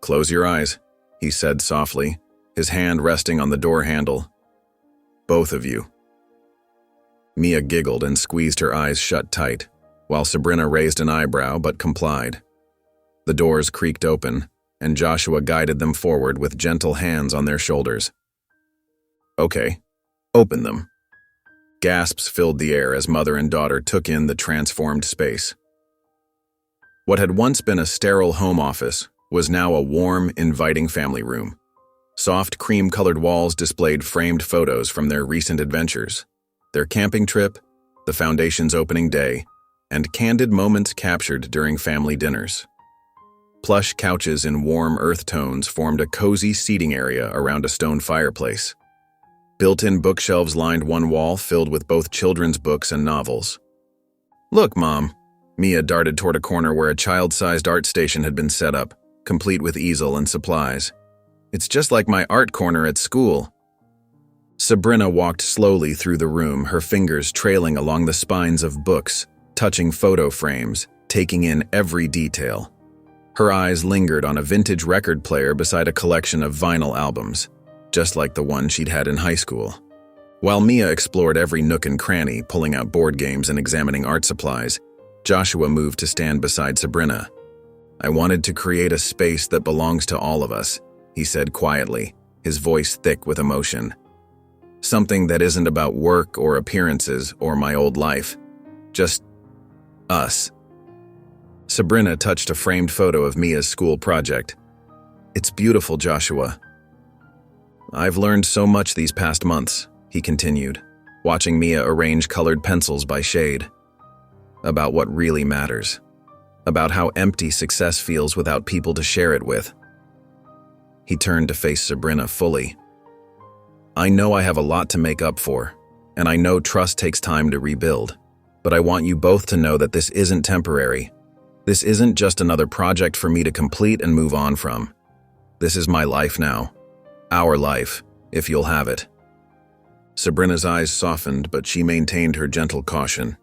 "Close your eyes," he said softly, his hand resting on the door handle. "Both of you." Mia giggled and squeezed her eyes shut tight, while Sabrina raised an eyebrow but complied. The doors creaked open, and Joshua guided them forward with gentle hands on their shoulders. "Okay, open them." Gasps filled the air as mother and daughter took in the transformed space. What had once been a sterile home office was now a warm, inviting family room. Soft, cream-colored walls displayed framed photos from their recent adventures, their camping trip, the foundation's opening day, and candid moments captured during family dinners. Plush couches in warm earth tones formed a cozy seating area around a stone fireplace. Built-in bookshelves lined one wall filled with both children's books and novels. "Look, Mom." Mia darted toward a corner where a child-sized art station had been set up, complete with easel and supplies. "It's just like my art corner at school." Sabrina walked slowly through the room, her fingers trailing along the spines of books, touching photo frames, taking in every detail. Her eyes lingered on a vintage record player beside a collection of vinyl albums, just like the one she'd had in high school. While Mia explored every nook and cranny, pulling out board games and examining art supplies, Joshua moved to stand beside Sabrina. "I wanted to create a space that belongs to all of us," he said quietly, his voice thick with emotion. "Something that isn't about work or appearances or my old life. Just us." Sabrina touched a framed photo of Mia's school project. "It's beautiful, Joshua." "I've learned so much these past months," he continued, watching Mia arrange colored pencils by shade. "About what really matters. About how empty success feels without people to share it with." He turned to face Sabrina fully. "I know I have a lot to make up for, and I know trust takes time to rebuild, but I want you both to know that this isn't temporary. This isn't just another project for me to complete and move on from. This is my life now. Our life, if you'll have it." Sabrina's eyes softened, but she maintained her gentle caution.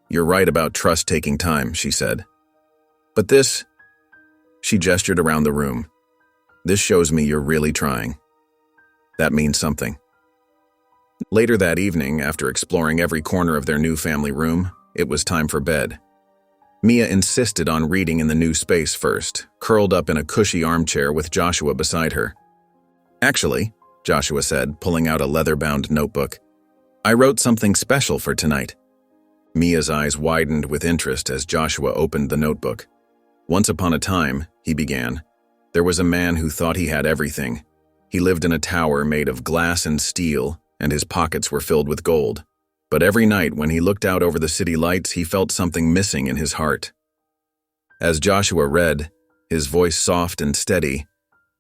"You're right about trust taking time," she said. "But this," she gestured around the room, "this shows me you're really trying. That means something." Later that evening, after exploring every corner of their new family room, it was time for bed. Mia insisted on reading in the new space first, curled up in a cushy armchair with Joshua beside her. "Actually," Joshua said, pulling out a leather-bound notebook, "I wrote something special for tonight." Mia's eyes widened with interest as Joshua opened the notebook. "Once upon a time," he began, "there was a man who thought he had everything. He lived in a tower made of glass and steel, and his pockets were filled with gold. But every night when he looked out over the city lights, he felt something missing in his heart." As Joshua read, his voice soft and steady,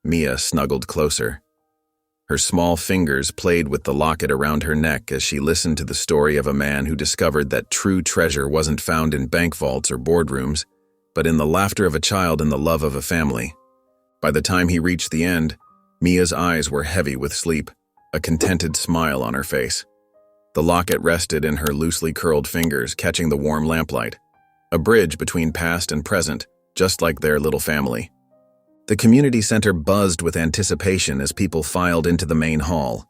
Mia snuggled closer. Her small fingers played with the locket around her neck as she listened to the story of a man who discovered that true treasure wasn't found in bank vaults or boardrooms, but in the laughter of a child and the love of a family. By the time he reached the end, Mia's eyes were heavy with sleep, a contented smile on her face. The locket rested in her loosely curled fingers, catching the warm lamplight, a bridge between past and present, just like their little family. The community center buzzed with anticipation as people filed into the main hall.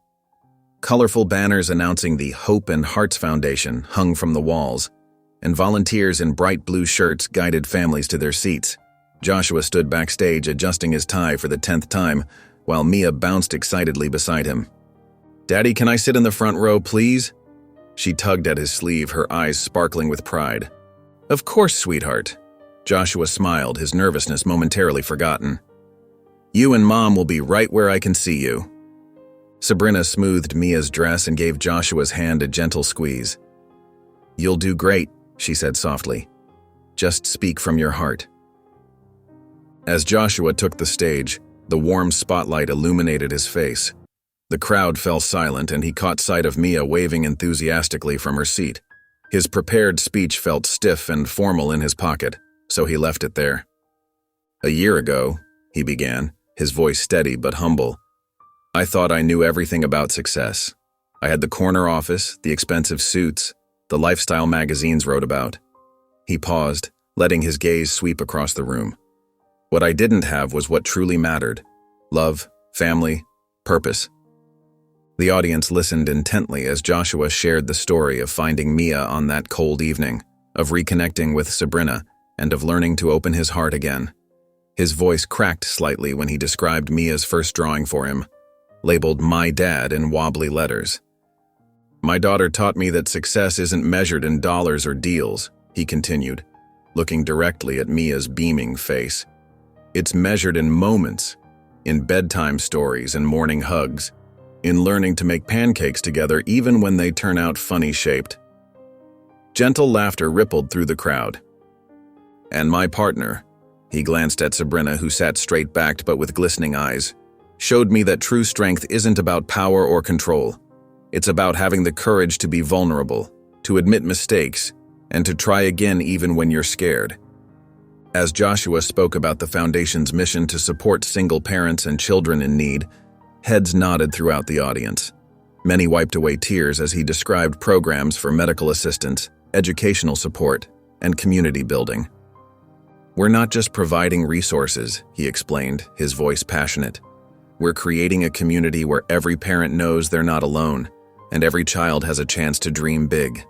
Colorful banners announcing the Hope and Hearts Foundation hung from the walls, and volunteers in bright blue shirts guided families to their seats. Joshua stood backstage adjusting his tie for the 10th time, while Mia bounced excitedly beside him. "Daddy, can I sit in the front row, please?" She tugged at his sleeve, her eyes sparkling with pride. "Of course, sweetheart." Joshua smiled, his nervousness momentarily forgotten. You and Mom will be right where I can see you." Sabrina smoothed Mia's dress and gave Joshua's hand a gentle squeeze. "You'll do great," she said softly. "Just speak from your heart." As Joshua took the stage, the warm spotlight illuminated his face. The crowd fell silent and he caught sight of Mia waving enthusiastically from her seat. His prepared speech felt stiff and formal in his pocket, so he left it there. "A year ago," he began, his voice steady but humble, "I thought I knew everything about success. I had the corner office, the expensive suits, the lifestyle magazines wrote about." He paused, letting his gaze sweep across the room. "What I didn't have was what truly mattered: love, family, purpose." The audience listened intently as Joshua shared the story of finding Mia on that cold evening, of reconnecting with Sabrina, and of learning to open his heart again. His voice cracked slightly when he described Mia's first drawing for him, labeled "My Dad" in wobbly letters. "My daughter taught me that success isn't measured in dollars or deals," he continued, looking directly at Mia's beaming face. "It's measured in moments, in bedtime stories and morning hugs, in learning to make pancakes together even when they turn out funny-shaped." Gentle laughter rippled through the crowd. "And my partner," he glanced at Sabrina, who sat straight-backed but with glistening eyes, "showed me that true strength isn't about power or control. It's about having the courage to be vulnerable, to admit mistakes, and to try again even when you're scared." As Joshua spoke about the Foundation's mission to support single parents and children in need, heads nodded throughout the audience. Many wiped away tears as he described programs for medical assistance, educational support, and community building. "We're not just providing resources," he explained, his voice passionate. "We're creating a community where every parent knows they're not alone, and every child has a chance to dream big."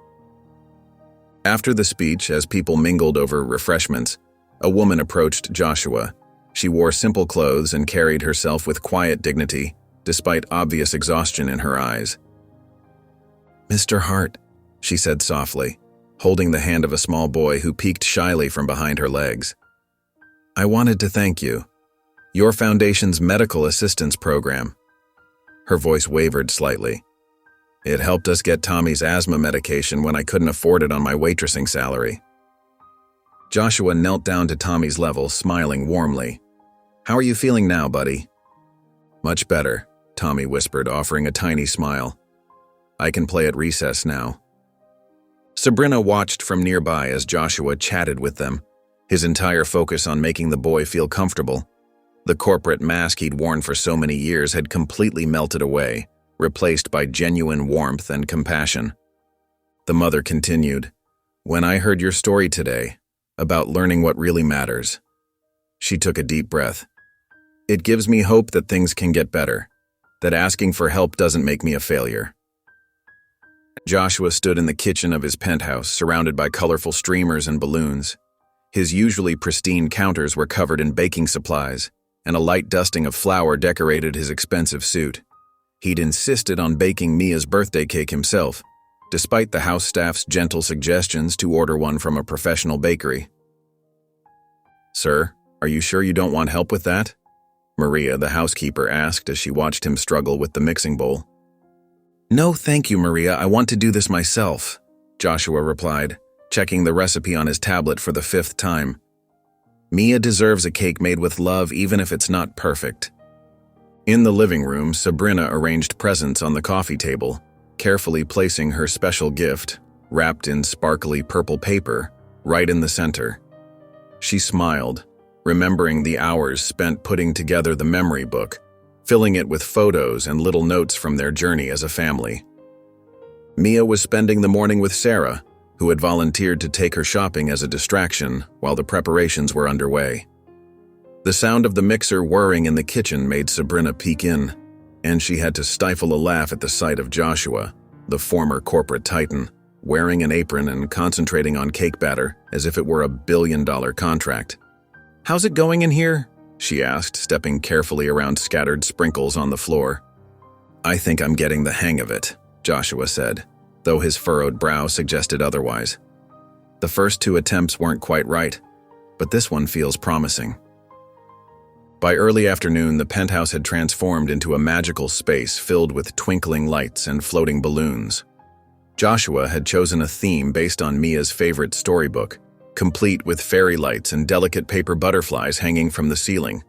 After the speech, as people mingled over refreshments, a woman approached Joshua. She wore simple clothes and carried herself with quiet dignity, despite obvious exhaustion in her eyes. "Mr. Hart," she said softly, holding the hand of a small boy who peeked shyly from behind her legs. "I wanted to thank you. Your foundation's medical assistance program." Her voice wavered slightly. "It helped us get Tommy's asthma medication when I couldn't afford it on my waitressing salary." Joshua knelt down to Tommy's level, smiling warmly. "How are you feeling now, buddy?" "Much better," Tommy whispered, offering a tiny smile. "I can play at recess now." Sabrina watched from nearby as Joshua chatted with them, his entire focus on making the boy feel comfortable. The corporate mask he'd worn for so many years had completely melted away, replaced by genuine warmth and compassion. The mother continued, "When I heard your story today, about learning what really matters," she took a deep breath. "It gives me hope that things can get better, that asking for help doesn't make me a failure." Joshua stood in the kitchen of his penthouse, surrounded by colorful streamers and balloons. His usually pristine counters were covered in baking supplies, and a light dusting of flour decorated his expensive suit. He'd insisted on baking Mia's birthday cake himself, despite the house staff's gentle suggestions to order one from a professional bakery. "Sir, are you sure you don't want help with that?" Maria, the housekeeper, asked as she watched him struggle with the mixing bowl. "No, thank you, Maria. I want to do this myself," Joshua replied, checking the recipe on his tablet for the 5th time. Mia deserves a cake made with love even if it's not perfect. In the living room, Sabrina arranged presents on the coffee table, carefully placing her special gift, wrapped in sparkly purple paper, right in the center. She smiled, remembering the hours spent putting together the memory book, filling it with photos and little notes from their journey as a family. Mia was spending the morning with Sarah, who had volunteered to take her shopping as a distraction while the preparations were underway. The sound of the mixer whirring in the kitchen made Sabrina peek in, and she had to stifle a laugh at the sight of Joshua, the former corporate titan, wearing an apron and concentrating on cake batter as if it were a billion-dollar contract. "How's it going in here?" she asked, stepping carefully around scattered sprinkles on the floor. "I think I'm getting the hang of it," Joshua said, though his furrowed brow suggested otherwise. "The first 2 attempts weren't quite right, but this one feels promising." By early afternoon, the penthouse had transformed into a magical space filled with twinkling lights and floating balloons. Joshua had chosen a theme based on Mia's favorite storybook, complete with fairy lights and delicate paper butterflies hanging from the ceiling.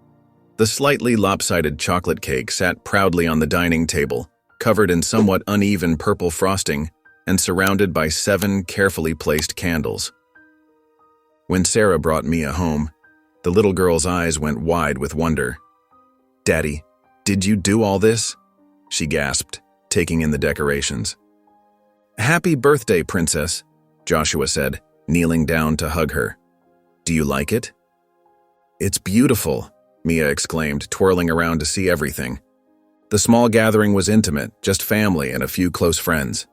The slightly lopsided chocolate cake sat proudly on the dining table, covered in somewhat uneven purple frosting and surrounded by 7 carefully placed candles. When Sarah brought Mia home, the little girl's eyes went wide with wonder. "Daddy, did you do all this?" she gasped, taking in the decorations. "Happy birthday, princess," Joshua said, kneeling down to hug her. "Do you like it?" "It's beautiful," Mia exclaimed, twirling around to see everything. The small gathering was intimate, just family and a few close friends.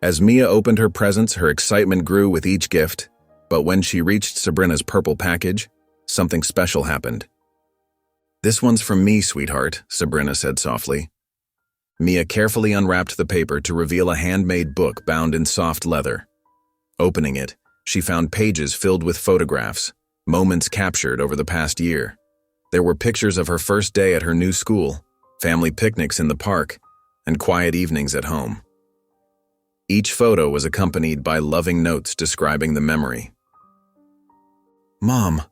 As Mia opened her presents, her excitement grew with each gift, but when she reached Sabrina's purple package, something special happened. "This one's from me, sweetheart," Sabrina said softly. Mia carefully unwrapped the paper to reveal a handmade book bound in soft leather. Opening it, she found pages filled with photographs, moments captured over the past year. There were pictures of her first day at her new school, family picnics in the park, and quiet evenings at home. Each photo was accompanied by loving notes describing the memory. "Mom."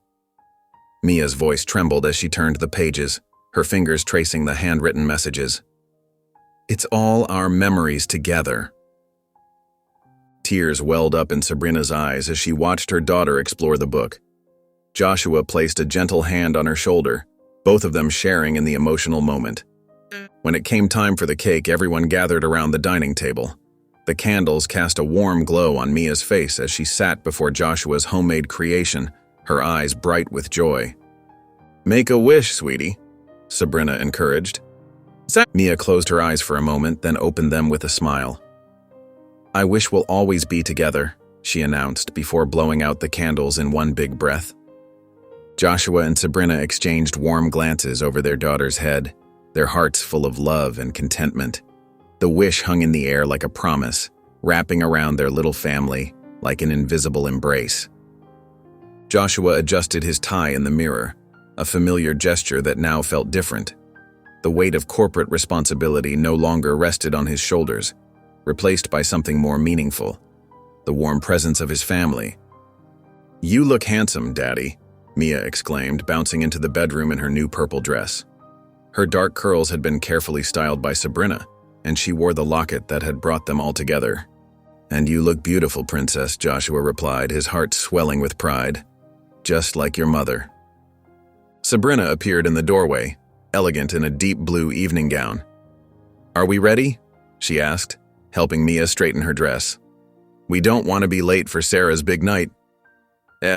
Mia's voice trembled as she turned the pages, her fingers tracing the handwritten messages. "It's all our memories together." Tears welled up in Sabrina's eyes as she watched her daughter explore the book. Joshua placed a gentle hand on her shoulder, both of them sharing in the emotional moment. When it came time for the cake, everyone gathered around the dining table. The candles cast a warm glow on Mia's face as she sat before Joshua's homemade creation, her eyes bright with joy. "Make a wish, sweetie," Sabrina encouraged. Mia closed her eyes for a moment, then opened them with a smile. "I wish we'll always be together," she announced before blowing out the candles in one big breath. Joshua and Sabrina exchanged warm glances over their daughter's head, their hearts full of love and contentment. The wish hung in the air like a promise, wrapping around their little family like an invisible embrace. Joshua adjusted his tie in the mirror, a familiar gesture that now felt different. The weight of corporate responsibility no longer rested on his shoulders, replaced by something more meaningful, the warm presence of his family. "You look handsome, Daddy," Mia exclaimed, bouncing into the bedroom in her new purple dress. Her dark curls had been carefully styled by Sabrina, and she wore the locket that had brought them all together. "And you look beautiful, Princess," Joshua replied, his heart swelling with pride. "Just like your mother." Sabrina appeared in the doorway, elegant in a deep blue evening gown. "Are we ready?" she asked, helping Mia straighten her dress. "We don't want to be late for Sarah's big night."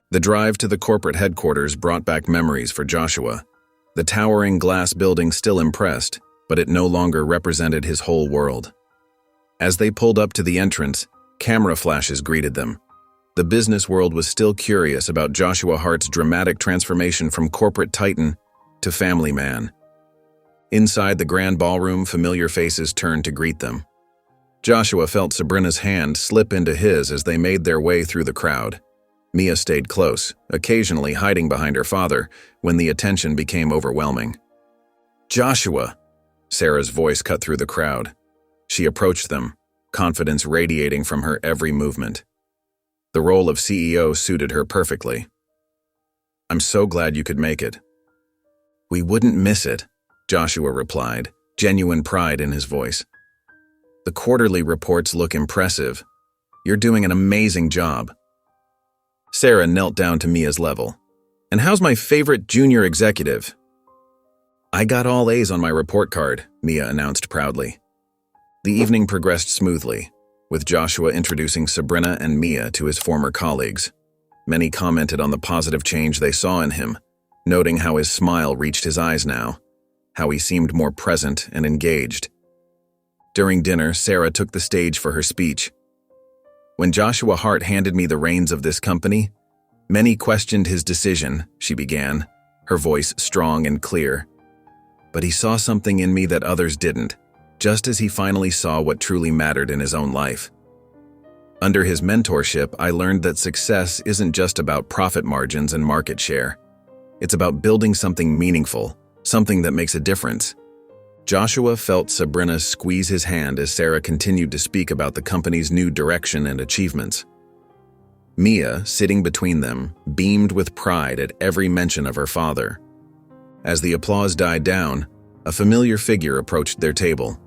The drive to the corporate headquarters brought back memories for Joshua. The towering glass building still impressed, but it no longer represented his whole world. As they pulled up to the entrance, camera flashes greeted them. The business world was still curious about Joshua Hart's dramatic transformation from corporate titan to family man. Inside the grand ballroom, familiar faces turned to greet them. Joshua felt Sabrina's hand slip into his as they made their way through the crowd. Mia stayed close, occasionally hiding behind her father when the attention became overwhelming. "Joshua!" Sarah's voice cut through the crowd. She approached them, confidence radiating from her every movement. The role of CEO suited her perfectly. "I'm so glad you could make it." "We wouldn't miss it," Joshua replied, genuine pride in his voice. "The quarterly reports look impressive. You're doing an amazing job." Sarah knelt down to Mia's level. "And how's my favorite junior executive?" "I got all A's on my report card," Mia announced proudly. The evening progressed smoothly, with Joshua introducing Sabrina and Mia to his former colleagues. Many commented on the positive change they saw in him, noting how his smile reached his eyes now, how he seemed more present and engaged. During dinner, Sarah took the stage for her speech. "When Joshua Hart handed me the reins of this company, many questioned his decision," she began, her voice strong and clear. "But he saw something in me that others didn't, just as he finally saw what truly mattered in his own life. Under his mentorship, I learned that success isn't just about profit margins and market share. It's about building something meaningful, something that makes a difference. Joshua felt Sabrina squeeze his hand as Sarah continued to speak about the company's new direction and achievements. Mia, sitting between them, beamed with pride at every mention of her father. As the applause died down, a familiar figure approached their table.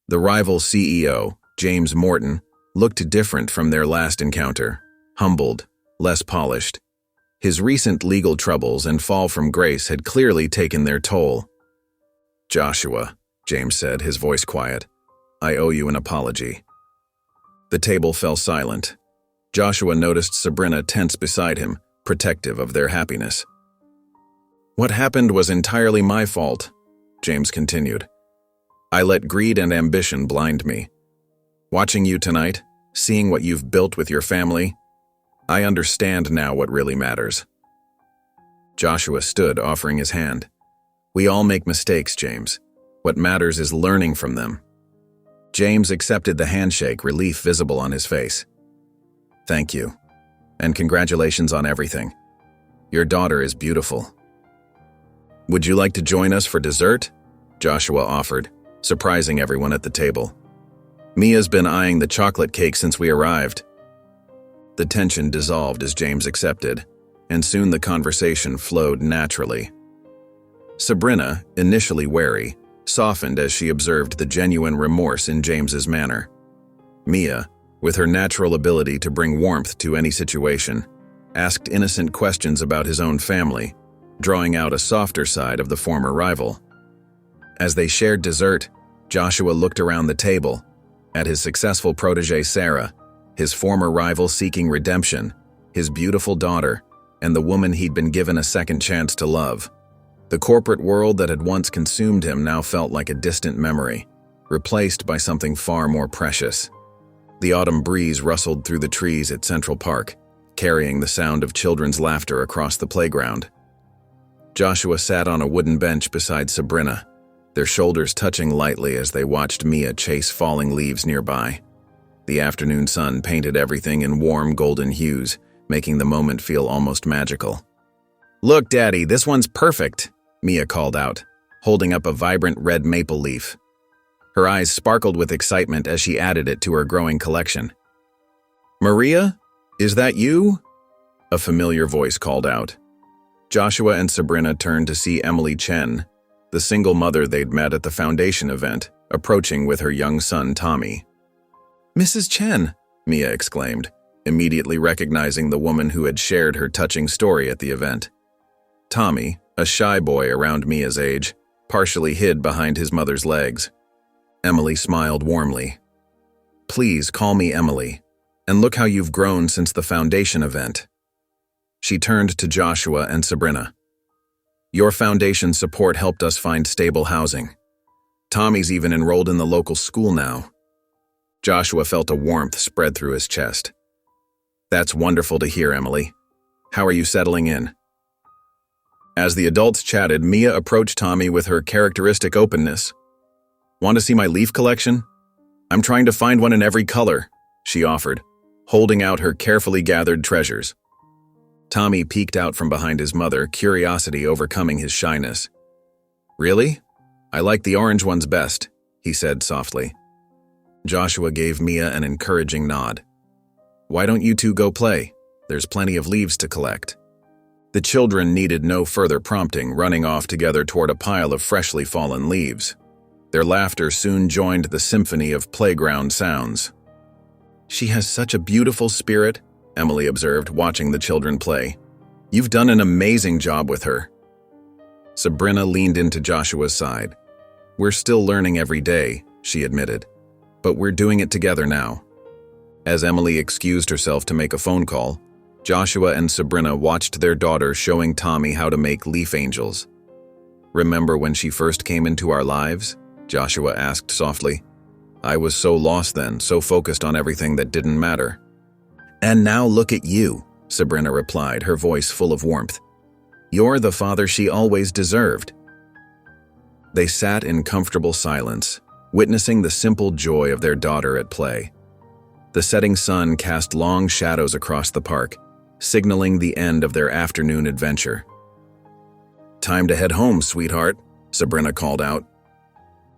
The rival CEO, James Morton, looked different from their last encounter, humbled, less polished. His recent legal troubles and fall from grace had clearly taken their toll. "Joshua," James said, his voice quiet, "I owe you an apology." The table fell silent. Joshua noticed Sabrina tense beside him, protective of their happiness. "What happened was entirely my fault," James continued. "I let greed and ambition blind me. Watching you tonight, seeing what you've built with your family, I understand now what really matters." Joshua stood, offering his hand. "We all make mistakes, James. What matters is learning from them." James accepted the handshake, relief visible on his face. "Thank you, and congratulations on everything. Your daughter is beautiful." "Would you like to join us for dessert?" Joshua offered, surprising everyone at the table. "Mia's been eyeing the chocolate cake since we arrived." The tension dissolved as James accepted, and soon the conversation flowed naturally. Sabrina, initially wary, softened as she observed the genuine remorse in James's manner. Mia, with her natural ability to bring warmth to any situation, asked innocent questions about his own family, drawing out a softer side of the former rival. As they shared dessert, Joshua looked around the table, at his successful protege Sarah, his former rival seeking redemption, his beautiful daughter, and the woman he'd been given a second chance to love. The corporate world that had once consumed him now felt like a distant memory, replaced by something far more precious. The autumn breeze rustled through the trees at Central Park, carrying the sound of children's laughter across the playground. Joshua sat on a wooden bench beside Sabrina, their shoulders touching lightly as they watched Mia chase falling leaves nearby. The afternoon sun painted everything in warm golden hues, making the moment feel almost magical. "Look, Daddy, this one's perfect," Mia called out, holding up a vibrant red maple leaf. Her eyes sparkled with excitement as she added it to her growing collection. "Maria, is that you?" A familiar voice called out. Joshua and Sabrina turned to see Emily Chen, the single mother they'd met at the foundation event, approaching with her young son Tommy. "Mrs. Chen," Mia exclaimed, immediately recognizing the woman who had shared her touching story at the event. Tommy, a shy boy around Mia's age, partially hid behind his mother's legs. Emily smiled warmly. "Please call me Emily, and look how you've grown since the foundation event." She turned to Joshua and Sabrina. "Your foundation support helped us find stable housing. Tommy's even enrolled in the local school now." Joshua felt a warmth spread through his chest. "That's wonderful to hear, Emily. How are you settling in?" As the adults chatted, Mia approached Tommy with her characteristic openness. "Want to see my leaf collection? I'm trying to find one in every color," she offered, holding out her carefully gathered treasures. Tommy peeked out from behind his mother, curiosity overcoming his shyness. "Really? I like the orange ones best," he said softly. Joshua gave Mia an encouraging nod. "Why don't you two go play? There's plenty of leaves to collect." The children needed no further prompting, running off together toward a pile of freshly fallen leaves. Their laughter soon joined the symphony of playground sounds. "She has such a beautiful spirit," Emily observed, watching the children play. "You've done an amazing job with her." Sabrina leaned into Joshua's side. "We're still learning every day," she admitted, "but we're doing it together now." As Emily excused herself to make a phone call, Joshua and Sabrina watched their daughter showing Tommy how to make leaf angels. "Remember when she first came into our lives?" Joshua asked softly. "I was so lost then, so focused on everything that didn't matter." "And now look at you," Sabrina replied, her voice full of warmth. "You're the father she always deserved." They sat in comfortable silence, witnessing the simple joy of their daughter at play. The setting sun cast long shadows across the park, signaling the end of their afternoon adventure. "Time to head home, sweetheart," Sabrina called out.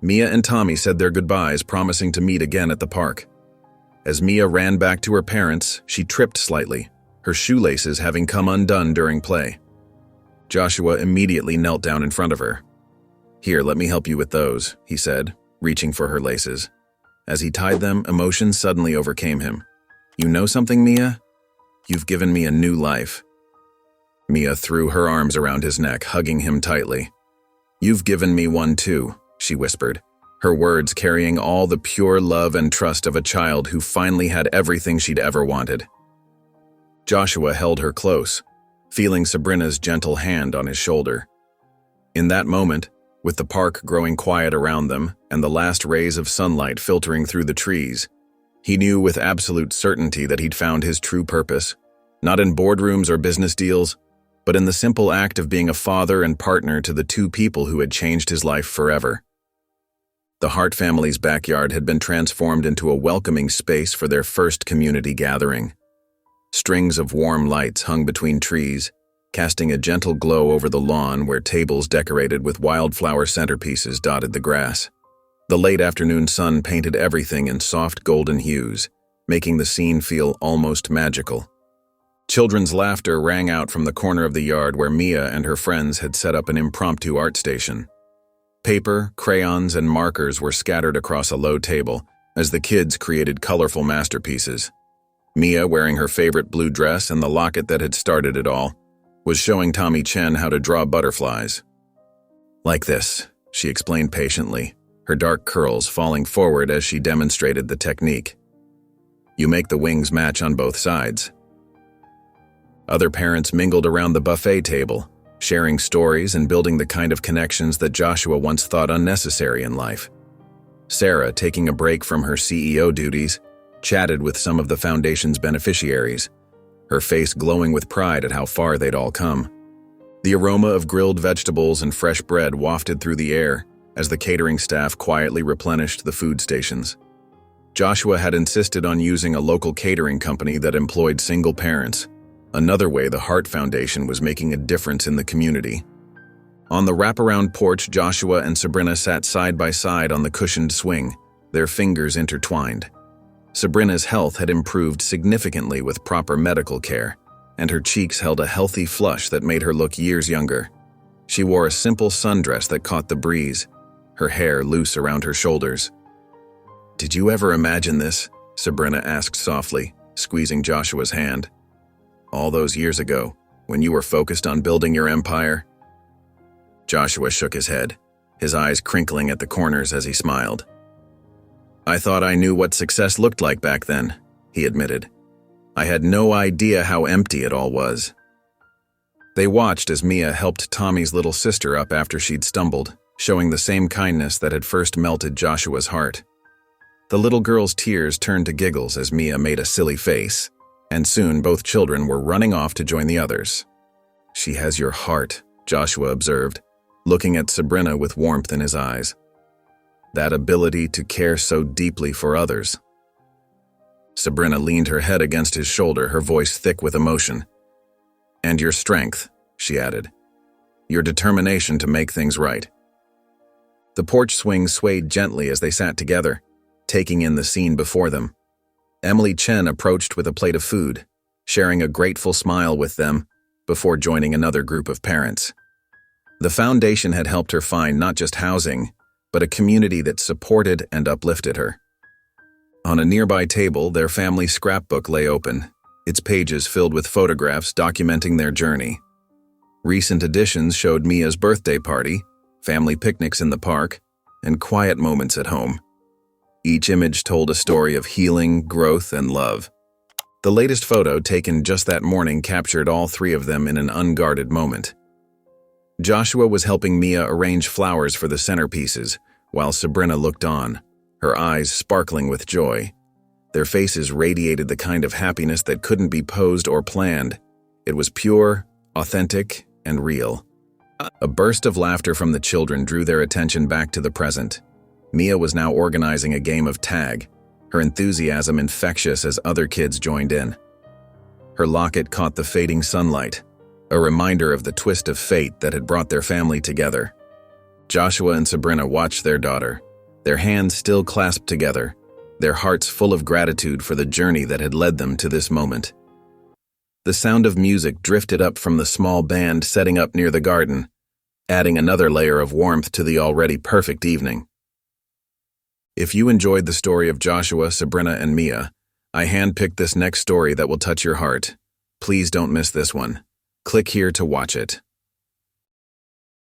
Mia and Tommy said their goodbyes, promising to meet again at the park. As Mia ran back to her parents, she tripped slightly, her shoelaces having come undone during play. Joshua immediately knelt down in front of her. "Here, let me help you with those," he said, reaching for her laces. As he tied them, emotion suddenly overcame him. "You know something, Mia? You've given me a new life." Mia threw her arms around his neck, hugging him tightly. "You've given me one too," she whispered, her words carrying all the pure love and trust of a child who finally had everything she'd ever wanted. Joshua held her close, feeling Sabrina's gentle hand on his shoulder. In that moment, with the park growing quiet around them and the last rays of sunlight filtering through the trees, he knew with absolute certainty that he'd found his true purpose, not in boardrooms or business deals, but in the simple act of being a father and partner to the two people who had changed his life forever. The Hart family's backyard had been transformed into a welcoming space for their first community gathering. Strings of warm lights hung between trees, casting a gentle glow over the lawn where tables decorated with wildflower centerpieces dotted the grass. The late afternoon sun painted everything in soft golden hues, making the scene feel almost magical. Children's laughter rang out from the corner of the yard where Mia and her friends had set up an impromptu art station. Paper, crayons, and markers were scattered across a low table as the kids created colorful masterpieces. Mia, wearing her favorite blue dress and the locket that had started it all, was showing Tommy Chen how to draw butterflies. "Like this," she explained patiently, her dark curls falling forward as she demonstrated the technique. "You make the wings match on both sides." Other parents mingled around the buffet table, sharing stories and building the kind of connections that Joshua once thought unnecessary in life. Sarah, taking a break from her CEO duties, chatted with some of the foundation's beneficiaries, her face glowing with pride at how far they'd all come. The aroma of grilled vegetables and fresh bread wafted through the air as the catering staff quietly replenished the food stations. Joshua had insisted on using a local catering company that employed single parents, another way the Hart Foundation was making a difference in the community. On the wraparound porch, Joshua and Sabrina sat side by side on the cushioned swing, their fingers intertwined. Sabrina's health had improved significantly with proper medical care, and her cheeks held a healthy flush that made her look years younger. She wore a simple sundress that caught the breeze, her hair loose around her shoulders. "Did you ever imagine this?" Sabrina asked softly, squeezing Joshua's hand. "All those years ago, when you were focused on building your empire?" Joshua shook his head, his eyes crinkling at the corners as he smiled. "I thought I knew what success looked like back then," he admitted. "I had no idea how empty it all was." They watched as Mia helped Tommy's little sister up after she'd stumbled, showing the same kindness that had first melted Joshua's heart. The little girl's tears turned to giggles as Mia made a silly face, and soon both children were running off to join the others. "She has your heart," Joshua observed, looking at Sabrina with warmth in his eyes. "That ability to care so deeply for others." Sabrina leaned her head against his shoulder, her voice thick with emotion. "And your strength," she added. "Your determination to make things right." The porch swing swayed gently as they sat together, taking in the scene before them. Emily Chen approached with a plate of food, sharing a grateful smile with them before joining another group of parents. The foundation had helped her find not just housing, but a community that supported and uplifted her. On a nearby table, their family scrapbook lay open, its pages filled with photographs documenting their journey. Recent additions showed Mia's birthday party, family picnics in the park, and quiet moments at home. Each image told a story of healing, growth, and love. The latest photo, taken just that morning, captured all three of them in an unguarded moment. Joshua was helping Mia arrange flowers for the centerpieces, while Sabrina looked on, her eyes sparkling with joy. Their faces radiated the kind of happiness that couldn't be posed or planned. It was pure, authentic, and real. A burst of laughter from the children drew their attention back to the present. Mia was now organizing a game of tag, her enthusiasm infectious as other kids joined in. Her locket caught the fading sunlight, a reminder of the twist of fate that had brought their family together. Joshua and Sabrina watched their daughter, their hands still clasped together, their hearts full of gratitude for the journey that had led them to this moment. The sound of music drifted up from the small band setting up near the garden, adding another layer of warmth to the already perfect evening. If you enjoyed the story of Joshua, Sabrina, and Mia, I handpicked this next story that will touch your heart. Please don't miss this one. Click here to watch it.